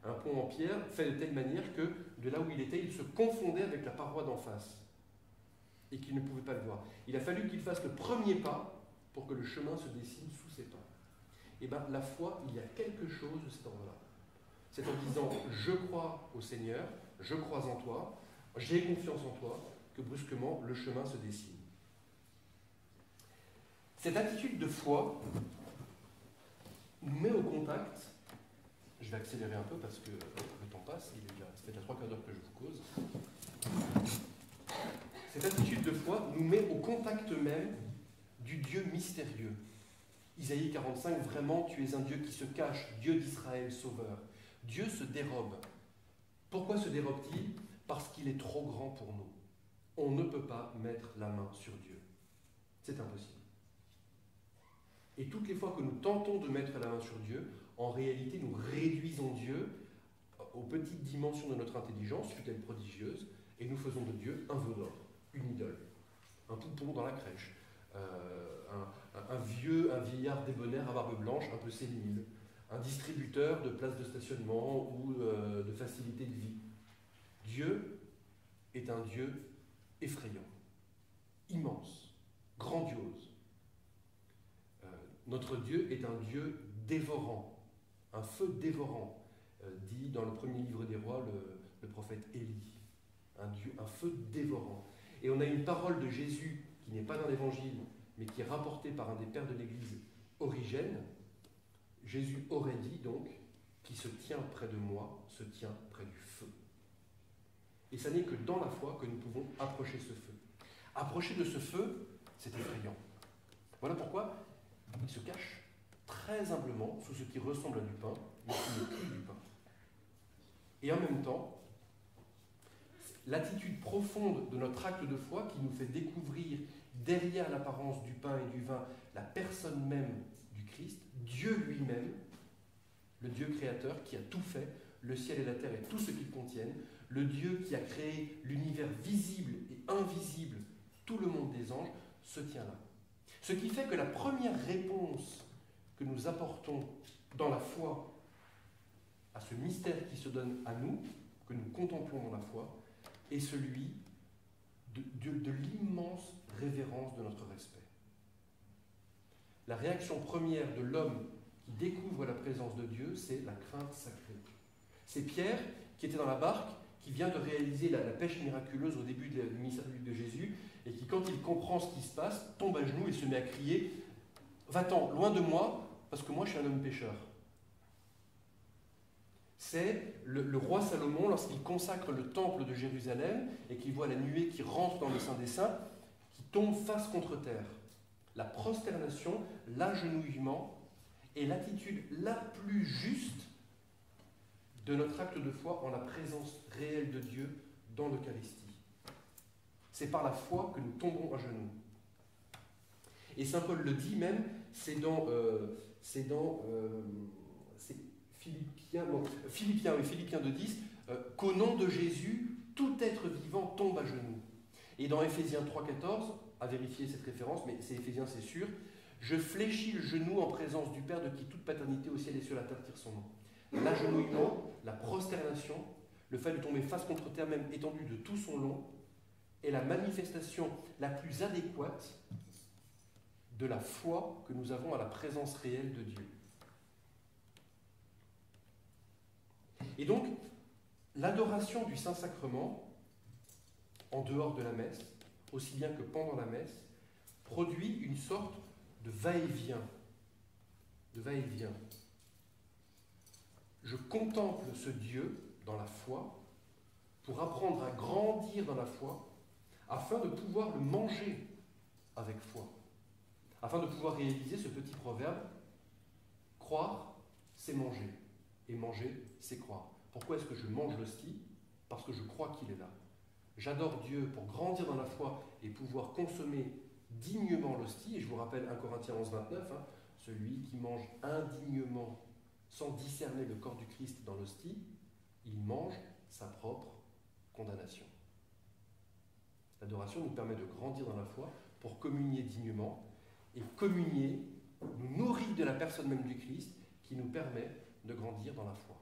Un pont en pierre fait de telle manière que de là où il était, il se confondait avec la paroi d'en face et qu'il ne pouvait pas le voir. Il a fallu qu'il fasse le premier pas pour que le chemin se dessine sous ses pas. Et bien la foi, il y a quelque chose de cet ordre-là. C'est en disant je crois au Seigneur, je crois en toi, j'ai confiance en toi, que brusquement le chemin se dessine. Cette attitude de foi nous met au contact. Je vais accélérer un peu parce que le temps passe, ça fait déjà 3 quarts d'heure que je vous cause. Cette attitude de foi nous met au contact même du Dieu mystérieux. Isaïe 45, vraiment, tu es un Dieu qui se cache, Dieu d'Israël, sauveur. Dieu se dérobe. Pourquoi se dérobe-t-il? Parce qu'il est trop grand pour nous. on ne peut pas mettre la main sur Dieu. C'est impossible. Et toutes les fois que nous tentons de mettre la main sur Dieu, en réalité, nous réduisons Dieu aux petites dimensions de notre intelligence, fut-elle prodigieuse, et nous faisons de Dieu un veau d'or, une idole, un poupon dans la crèche, un vieillard débonnaire à barbe blanche, un peu sénile, un distributeur de places de stationnement ou de facilité de vie. Dieu est un Dieu effrayant, immense, grandiose. Notre Dieu est un Dieu dévorant, un feu dévorant, dit dans le premier livre des rois le prophète Élie. Un feu dévorant. Et on a une parole de Jésus qui n'est pas dans l'Évangile, mais qui est rapportée par un des pères de l'Église, Origène. Jésus aurait dit donc, qui se tient près de moi, se tient près du feu. Et ça n'est que dans la foi que nous pouvons approcher ce feu. Approcher de ce feu, c'est effrayant. Voilà pourquoi il se cache très humblement sous ce qui ressemble à du pain, mais qui n'est plus du pain. Et en même temps, l'attitude profonde de notre acte de foi qui nous fait découvrir derrière l'apparence du pain et du vin la personne même du Christ, Dieu lui-même, le Dieu créateur qui a tout fait, le ciel et la terre et tout ce qu'ils contiennent, le Dieu qui a créé l'univers visible et invisible, tout le monde des anges, se tient là. Ce qui fait que la première réponse que nous apportons dans la foi à ce mystère qui se donne à nous, que nous contemplons dans la foi, est celui de l'immense révérence de notre respect. La réaction première de l'homme qui découvre la présence de Dieu, c'est la crainte sacrée. C'est Pierre qui était dans la barque, qui vient de réaliser la pêche miraculeuse au début du ministère public de Jésus, et qui, quand il comprend ce qui se passe, tombe à genoux et se met à crier « Va-t'en, loin de moi, parce que moi je suis un homme pécheur ». C'est le roi Salomon, lorsqu'il consacre le temple de Jérusalem et qu'il voit la nuée qui rentre dans le Saint des Saints, qui tombe face contre terre. La prosternation, l'agenouillement est l'attitude la plus juste de notre acte de foi en la présence réelle de Dieu dans l'Eucharistie. C'est par la foi que nous tombons à genoux. Et saint Paul le dit même, c'est Philippiens 2,10, qu'au nom de Jésus, tout être vivant tombe à genoux. Et dans Éphésiens 3,14, à vérifier cette référence, mais c'est Éphésiens, c'est sûr, je fléchis le genou en présence du Père de qui toute paternité au ciel et sur la terre tire son nom. L'agenouillement, la prosternation, le fait de tomber face contre terre, même étendu de tout son long, est la manifestation la plus adéquate de la foi que nous avons à la présence réelle de Dieu. Et donc, l'adoration du Saint-Sacrement, en dehors de la messe, aussi bien que pendant la messe, produit une sorte de va-et-vient. Je contemple ce Dieu dans la foi pour apprendre à grandir dans la foi afin de pouvoir le manger avec foi, afin de pouvoir réaliser ce petit proverbe « Croire, c'est manger, et manger, c'est croire ». Pourquoi est-ce que je mange l'hostie? Parce que je crois qu'il est là. J'adore Dieu pour grandir dans la foi et pouvoir consommer dignement l'hostie. Et je vous rappelle 1 Corinthiens 11, 29, celui qui mange indignement, sans discerner le corps du Christ dans l'hostie, il mange sa propre condamnation. L'adoration nous permet de grandir dans la foi pour communier dignement et communier nous nourrit de la personne même du Christ qui nous permet de grandir dans la foi.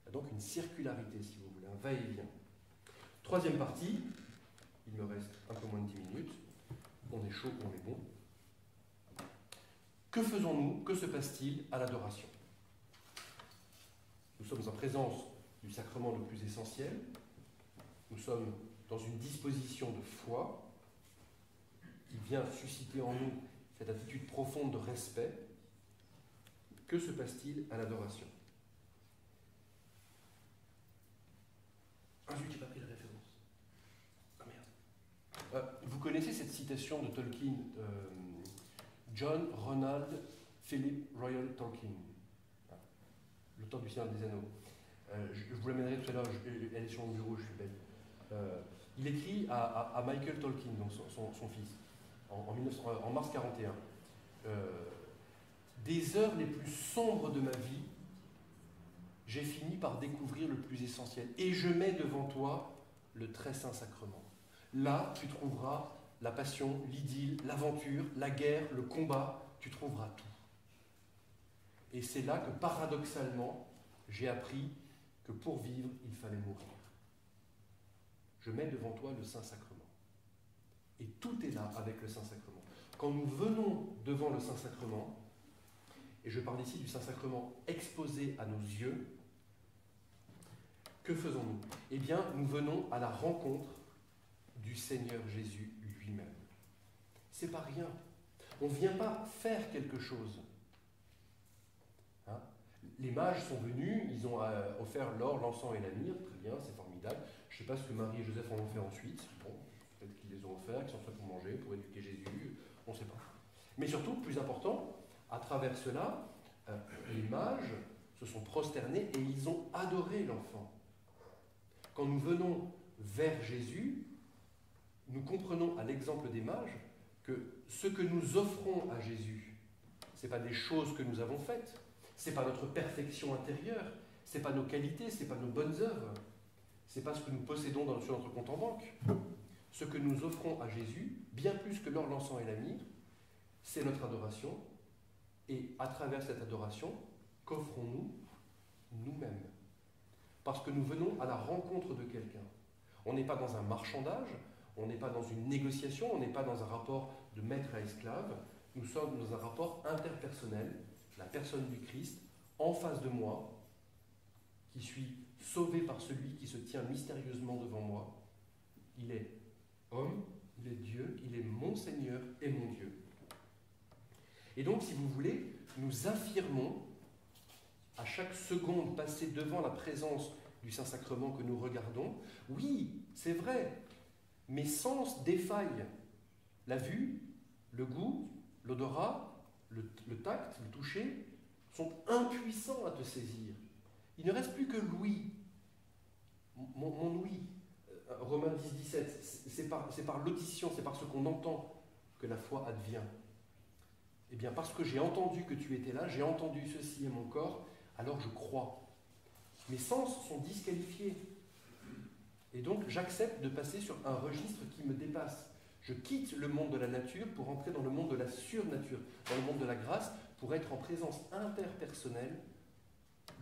Il y a donc une circularité, si vous voulez, un va-et-vient. Troisième partie, il me reste un peu moins de 10 minutes, on est chaud, on est bon. Que faisons-nous? Que se passe-t-il à l'adoration? Nous sommes en présence du sacrement le plus essentiel, nous sommes dans une disposition de foi qui vient susciter en nous cette attitude profonde de respect. Que se passe-t-il à l'adoration? Ah zut, j'ai pas pris la référence. Ah merde. Vous connaissez cette citation de Tolkien, John Ronald Philip Royal Tolkien, l'auteur du Seigneur des Anneaux. Je vous l'amènerai tout à l'heure, elle est sur mon bureau, je suis bête. Il écrit à Michael Tolkien, donc son fils, en mars 41. Des heures les plus sombres de ma vie, j'ai fini par découvrir le plus essentiel. Et je mets devant toi le très saint sacrement. Là, tu trouveras la passion, l'idylle, l'aventure, la guerre, le combat, tu trouveras tout. Et c'est là que, paradoxalement, j'ai appris que pour vivre, il fallait mourir. Je mets devant toi le Saint-Sacrement. Et tout est là avec le Saint-Sacrement. Quand nous venons devant le Saint-Sacrement, et je parle ici du Saint-Sacrement exposé à nos yeux, que faisons-nous? Eh bien, nous venons à la rencontre du Seigneur Jésus lui-même. C'est pas rien. On ne vient pas faire quelque chose. Hein? Les mages sont venus, ils ont offert l'or, l'encens et la myrrhe, très bien, c'est formidable. Je ne sais pas ce que Marie et Joseph en ont fait ensuite. Bon, peut-être qu'ils les ont offerts, qu'ils sont faits pour manger, pour éduquer Jésus, on ne sait pas. Mais surtout, plus important, à travers cela, les mages se sont prosternés et ils ont adoré l'enfant. Quand nous venons vers Jésus, nous comprenons à l'exemple des mages que ce que nous offrons à Jésus, ce n'est pas des choses que nous avons faites, ce n'est pas notre perfection intérieure, ce n'est pas nos qualités, ce n'est pas nos bonnes œuvres, ce n'est pas ce que nous possédons sur notre compte en banque. Ce que nous offrons à Jésus, bien plus que l'or, l'encens et la myrrhe, c'est notre adoration. Et à travers cette adoration, qu'offrons-nous nous-mêmes? Parce que nous venons à la rencontre de quelqu'un. On n'est pas dans un marchandage, on n'est pas dans une négociation, on n'est pas dans un rapport de maître à esclave, nous sommes dans un rapport interpersonnel, la personne du Christ, en face de moi, qui suis sauvé par celui qui se tient mystérieusement devant moi. Il est homme, il est Dieu, il est mon Seigneur et mon Dieu. Et donc, si vous voulez, nous affirmons, à chaque seconde passée devant la présence du Saint-Sacrement que nous regardons, oui, c'est vrai, mes sens défaillent. La vue, le goût, l'odorat, le tact, le toucher, sont impuissants à te saisir. Il ne reste plus que l'ouïe, mon ouïe. Romains 10, 17, c'est par l'audition, c'est par ce qu'on entend que la foi advient. Eh bien, parce que j'ai entendu que tu étais là, j'ai entendu ceci est mon corps, alors je crois. Mes sens sont disqualifiés. Et donc, j'accepte de passer sur un registre qui me dépasse. Je quitte le monde de la nature pour entrer dans le monde de la surnature, dans le monde de la grâce, pour être en présence interpersonnelle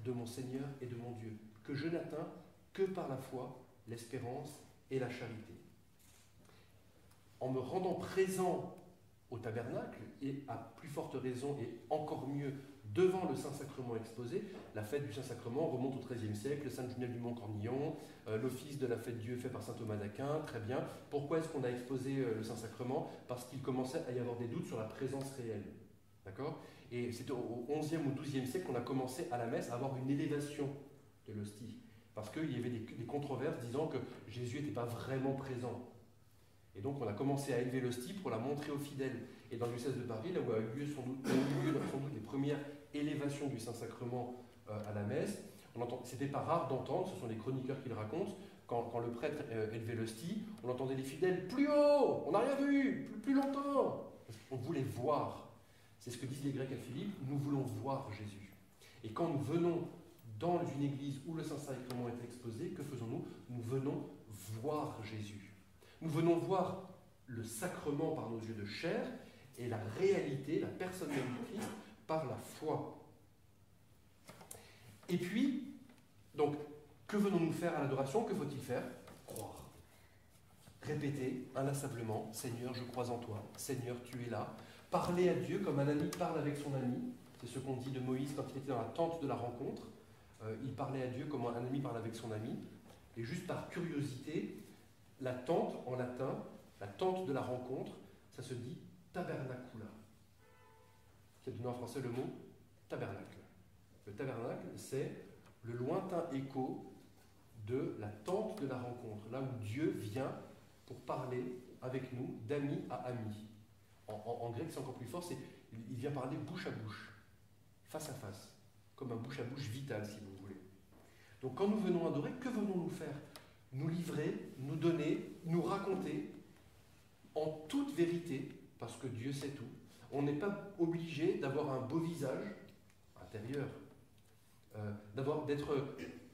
de mon Seigneur et de mon Dieu, que je n'atteins que par la foi, l'espérance et la charité. En me rendant présent au tabernacle, et à plus forte raison et encore mieux devant le Saint-Sacrement exposé, la fête du Saint-Sacrement remonte au XIIIe siècle, Sainte Geneviève du Mont-Cornillon, l'office de la fête Dieu fait par saint Thomas d'Aquin, très bien. Pourquoi est-ce qu'on a exposé le Saint-Sacrement? Parce qu'il commençait à y avoir des doutes sur la présence réelle. D'accord? Et c'était au XIe ou XIIe siècle qu'on a commencé à la messe à avoir une élévation de l'hostie. Parce qu'il y avait des controverses disant que Jésus n'était pas vraiment présent. Et donc on a commencé à élever l'hostie pour la montrer aux fidèles. Et dans le diocèse de Paris, là où a eu lieu sans doute les premières élévations du Saint-Sacrement à la messe, c'était pas rare d'entendre, ce sont les chroniqueurs qui le racontent, quand le prêtre élevait l'hostie, on entendait les fidèles plus haut, on n'a rien vu, plus longtemps. On voulait voir. C'est ce que disent les Grecs à Philippe, nous voulons voir Jésus. Et quand nous venons dans une église où le Saint-Sacrement est exposé, que faisons-nous? Nous venons voir Jésus. Nous venons voir le sacrement par nos yeux de chair et la réalité, la personne même du Christ, par la foi. Et puis, donc, que venons-nous faire à l'adoration? Que faut-il faire? Croire. Répéter inlassablement, Seigneur, je crois en toi, Seigneur, tu es là. Parler à Dieu comme un ami parle avec son ami. C'est ce qu'on dit de Moïse quand il était dans la tente de la rencontre. Il parlait à Dieu comme un ami parle avec son ami. Et juste par curiosité, la tente, en latin, la tente de la rencontre, ça se dit tabernacula. C'est donné en français le mot tabernacle. Le tabernacle, c'est le lointain écho de la tente de la rencontre, là où Dieu vient pour parler avec nous, d'ami à ami. En grec, c'est encore plus fort, il vient parler bouche à bouche, face à face, comme un bouche à bouche vital, si vous voulez. Donc quand nous venons adorer, que venons-nous faire? Nous livrer, nous donner, nous raconter en toute vérité, parce que Dieu sait tout. On n'est pas obligé d'avoir un beau visage intérieur, d'être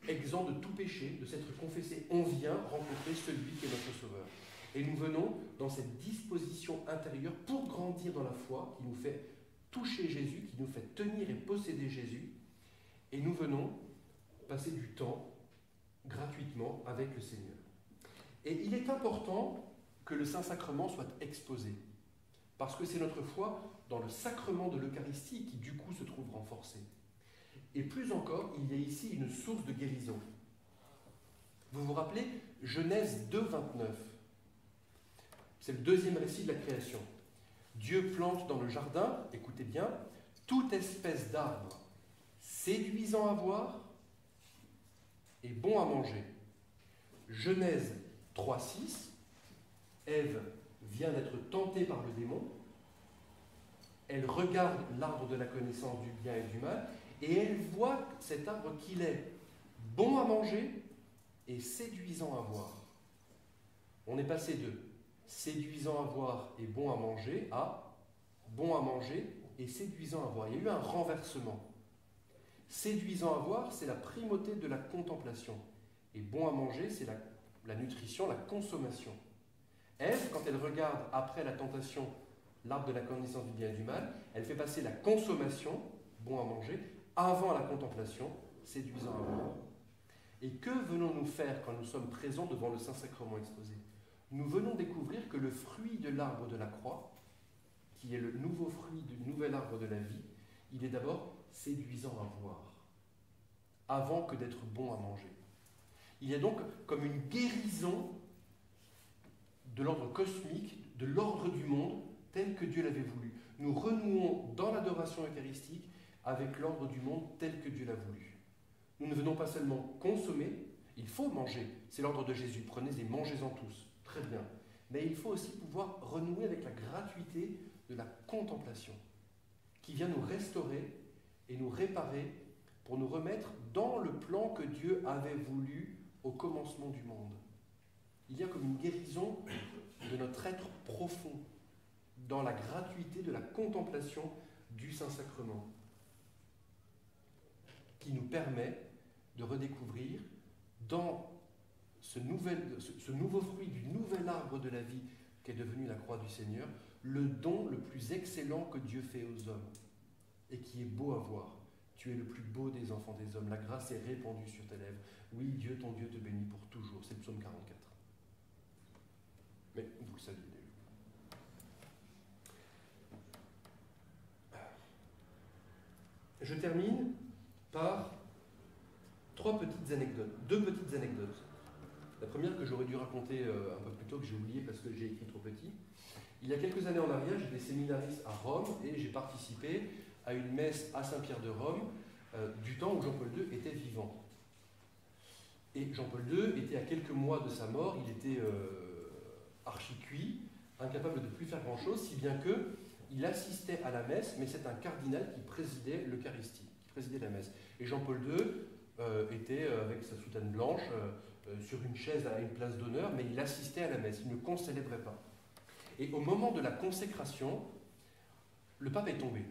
exempt de tout péché, de s'être confessé. On vient rencontrer celui qui est notre Sauveur. Et nous venons dans cette disposition intérieure pour grandir dans la foi, qui nous fait toucher Jésus, qui nous fait tenir et posséder Jésus. Et nous venons passer du temps gratuitement avec le Seigneur. Et il est important que le Saint-Sacrement soit exposé, parce que c'est notre foi dans le sacrement de l'Eucharistie qui du coup se trouve renforcée. Et plus encore, il y a ici une source de guérison. Vous vous rappelez Genèse 2, 29. C'est le deuxième récit de la création. Dieu plante dans le jardin, écoutez bien, toute espèce d'arbre séduisant à voir et bon à manger. Genèse 3, 6. Ève vient d'être tentée par le démon. Elle regarde l'arbre de la connaissance du bien et du mal et elle voit cet arbre qu'il est bon à manger et séduisant à voir. On est passé de séduisant à voir et bon à manger à bon à manger et séduisant à voir. Il y a eu un renversement. Séduisant à voir, c'est la primauté de la contemplation. Et bon à manger, c'est la nutrition, la consommation. Ève, quand elle regarde après la tentation l'arbre de la connaissance du bien et du mal, elle fait passer la consommation, bon à manger, avant la contemplation, séduisant à voir. Et que venons-nous faire quand nous sommes présents devant le Saint-Sacrement exposé? Nous venons découvrir que le fruit de l'arbre de la croix, qui est le nouveau fruit du nouvel arbre de la vie, il est d'abord séduisant à voir, avant que d'être bon à manger. Il y a donc comme une guérison de l'ordre cosmique, de l'ordre du monde, tel que Dieu l'avait voulu. Nous renouons dans l'adoration eucharistique avec l'ordre du monde tel que Dieu l'a voulu. Nous ne venons pas seulement consommer, il faut manger, c'est l'ordre de Jésus, prenez et mangez-en tous, très bien. Mais il faut aussi pouvoir renouer avec la gratuité de la contemplation, qui vient nous restaurer et nous réparer pour nous remettre dans le plan que Dieu avait voulu au commencement du monde. Il y a comme une guérison de notre être profond dans la gratuité de la contemplation du Saint-Sacrement, qui nous permet de redécouvrir dans ce nouveau fruit du nouvel arbre de la vie qu'est devenu la croix du Seigneur, le don le plus excellent que Dieu fait aux hommes et qui est beau à voir. Tu es le plus beau des enfants des hommes, la grâce est répandue sur tes lèvres. Oui, Dieu, ton Dieu te bénit pour toujours. C'est le psaume 44. Mais vous le savez. Je termine par deux petites anecdotes. La première que j'aurais dû raconter un peu plus tôt, que j'ai oublié parce que j'ai écrit trop petit. Il y a quelques années en arrière, j'étais séminariste à Rome et j'ai participé à une messe à Saint-Pierre de Rome du temps où Jean-Paul II était vivant. Et Jean-Paul II était à quelques mois de sa mort, il était archi-cuit, incapable de plus faire grand-chose, si bien qu'il assistait à la messe, mais c'est un cardinal qui présidait l'Eucharistie, qui présidait la messe. Et Jean-Paul II était avec sa soutane blanche sur une chaise à une place d'honneur, mais il assistait à la messe, il ne concélébrait pas. Et au moment de la consécration, le pape est tombé.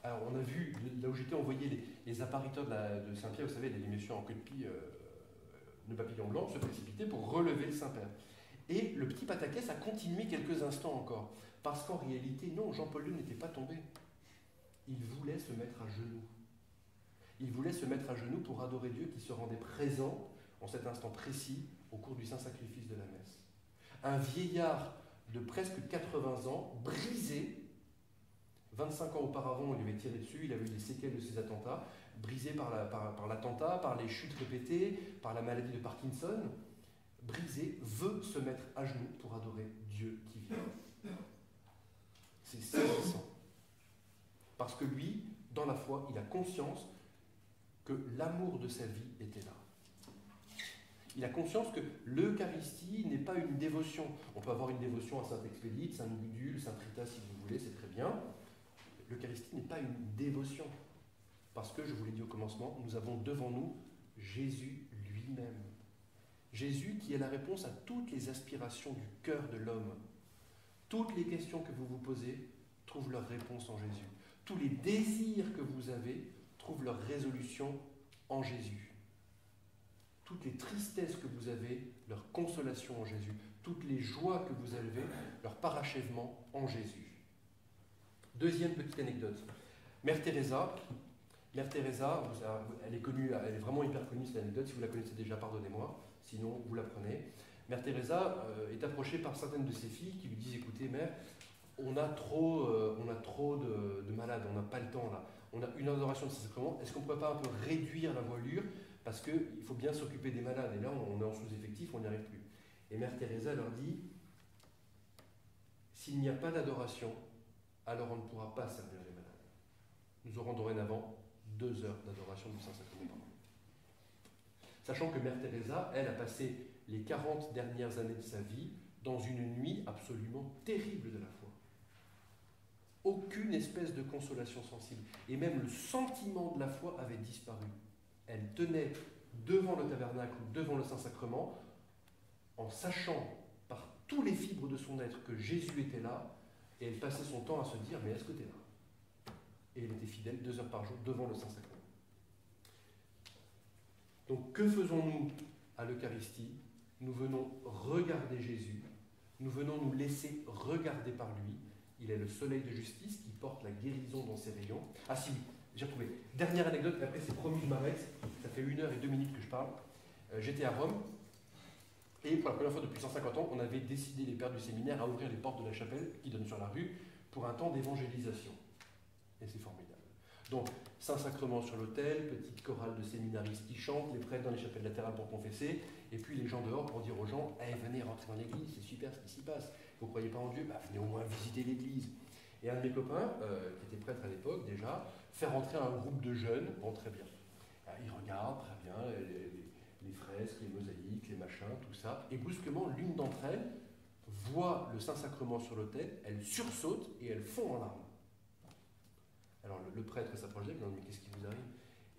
Alors on a vu, là où j'étais, on voyait les appariteurs de Saint-Pierre, vous savez, les messieurs en queue de pie, de papillon blanc, se précipiter pour relever le Saint-Père. Et le petit pataquès a continué quelques instants encore, parce qu'en réalité, non, Jean-Paul II n'était pas tombé. Il voulait se mettre à genoux. Il voulait se mettre à genoux pour adorer Dieu qui se rendait présent en cet instant précis au cours du Saint-Sacrifice de la messe. Un vieillard de presque 80 ans, brisé, 25 ans auparavant, on lui avait tiré dessus, il avait eu des séquelles de ses attentats, brisé par l'attentat, par les chutes répétées, par la maladie de Parkinson, brisé, veut se mettre à genoux pour adorer Dieu qui vit. C'est saisissant. Parce que lui, dans la foi, il a conscience que l'amour de sa vie était là. Il a conscience que l'Eucharistie n'est pas une dévotion. On peut avoir une dévotion à Saint-Expédite, Saint-Gudule, Saint-Rita si vous voulez, c'est très bien. L'Eucharistie n'est pas une dévotion. Parce que, je vous l'ai dit au commencement, nous avons devant nous Jésus lui-même. Jésus qui est la réponse à toutes les aspirations du cœur de l'homme. Toutes les questions que vous vous posez trouvent leur réponse en Jésus. Tous les désirs que vous avez trouvent leur résolution en Jésus. Toutes les tristesses que vous avez, leur consolation en Jésus. Toutes les joies que vous avez, leur parachèvement en Jésus. Deuxième petite anecdote. Mère Teresa, elle est connue, elle est vraiment hyper connue cette anecdote. Si vous la connaissez déjà, pardonnez-moi. Sinon, vous l'apprenez. Mère Teresa est approchée par certaines de ses filles qui lui disent: écoutez, mère, on a trop de malades, on n'a pas le temps là. On a une adoration de Saint-Sacrement. Est-ce qu'on ne pourrait pas un peu réduire la voilure parce qu'il faut bien s'occuper des malades. Et là, on est en sous-effectif, on n'y arrive plus. Et Mère Teresa leur dit: s'il n'y a pas d'adoration, alors on ne pourra pas servir les malades. Nous aurons dorénavant 2 heures d'adoration du Saint-Sacrement par an. Sachant que Mère Teresa, elle a passé les 40 dernières années de sa vie dans une nuit absolument terrible de la foi. Aucune espèce de consolation sensible. Et même le sentiment de la foi avait disparu. Elle tenait devant le tabernacle, devant le Saint-Sacrement, en sachant par tous les fibres de son être que Jésus était là, et elle passait son temps à se dire: mais est-ce que tu es là? Et elle était fidèle 2 heures par jour devant le Saint-Sacrement. Donc que faisons-nous à l'Eucharistie? Nous venons regarder Jésus, nous venons nous laisser regarder par lui. Il est le soleil de justice qui porte la guérison dans ses rayons. Ah si, j'ai retrouvé. Dernière anecdote, après c'est promis, je m'arrête. Ça fait 1 heure et 2 minutes que je parle. J'étais à Rome, et pour la première fois depuis 150 ans, on avait décidé, les pères du séminaire, à ouvrir les portes de la chapelle qui donnent sur la rue pour un temps d'évangélisation. Et c'est formidable. Donc, Saint-Sacrement sur l'autel, petite chorale de séminaristes qui chantent, les prêtres dans les chapelles latérales pour confesser, et puis les gens dehors pour dire aux gens: hey, venez rentrer dans l'église, c'est super ce qui s'y passe. Vous ne croyez pas en Dieu? Venez au moins visiter l'église. Et un de mes copains, qui était prêtre à l'époque déjà, fait rentrer un groupe de jeunes. Bon, très bien. Il regarde, très bien, les fresques, les mosaïques, les machins, tout ça. Et brusquement, l'une d'entre elles voit le Saint-Sacrement sur l'autel, elle sursaute et elle fond en larmes. Alors le prêtre s'approche d'elle, il dit: mais qu'est-ce qui vous arrive?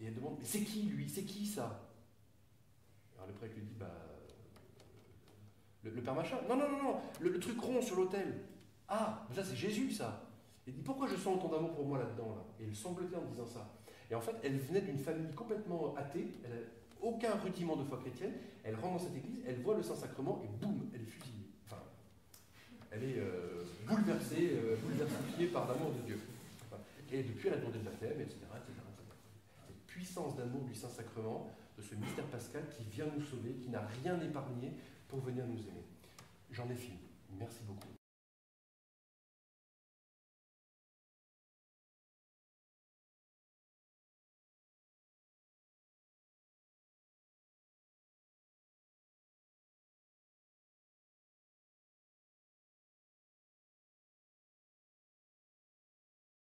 Et elle demande: mais c'est qui lui? C'est qui ça? Alors le prêtre lui dit: le père machin. Non, le truc rond sur l'autel. Ah, ça c'est Jésus ça. Il dit: pourquoi je sens autant d'amour pour moi là-dedans là? Et elle sanglotait en disant ça. Et en fait, elle venait d'une famille complètement athée, elle n'a aucun rudiment de foi chrétienne, elle rentre dans cette église, elle voit le Saint-Sacrement et boum, elle est fusillée. Enfin, elle est bouleversée, bouleversifiée par l'amour de Dieu. Enfin, et depuis, elle a demandé le baptême, etc. Cette puissance d'amour du Saint-Sacrement, de ce mystère pascal qui vient nous sauver, qui n'a rien épargné pour venir nous aimer. J'en ai fini. Merci beaucoup.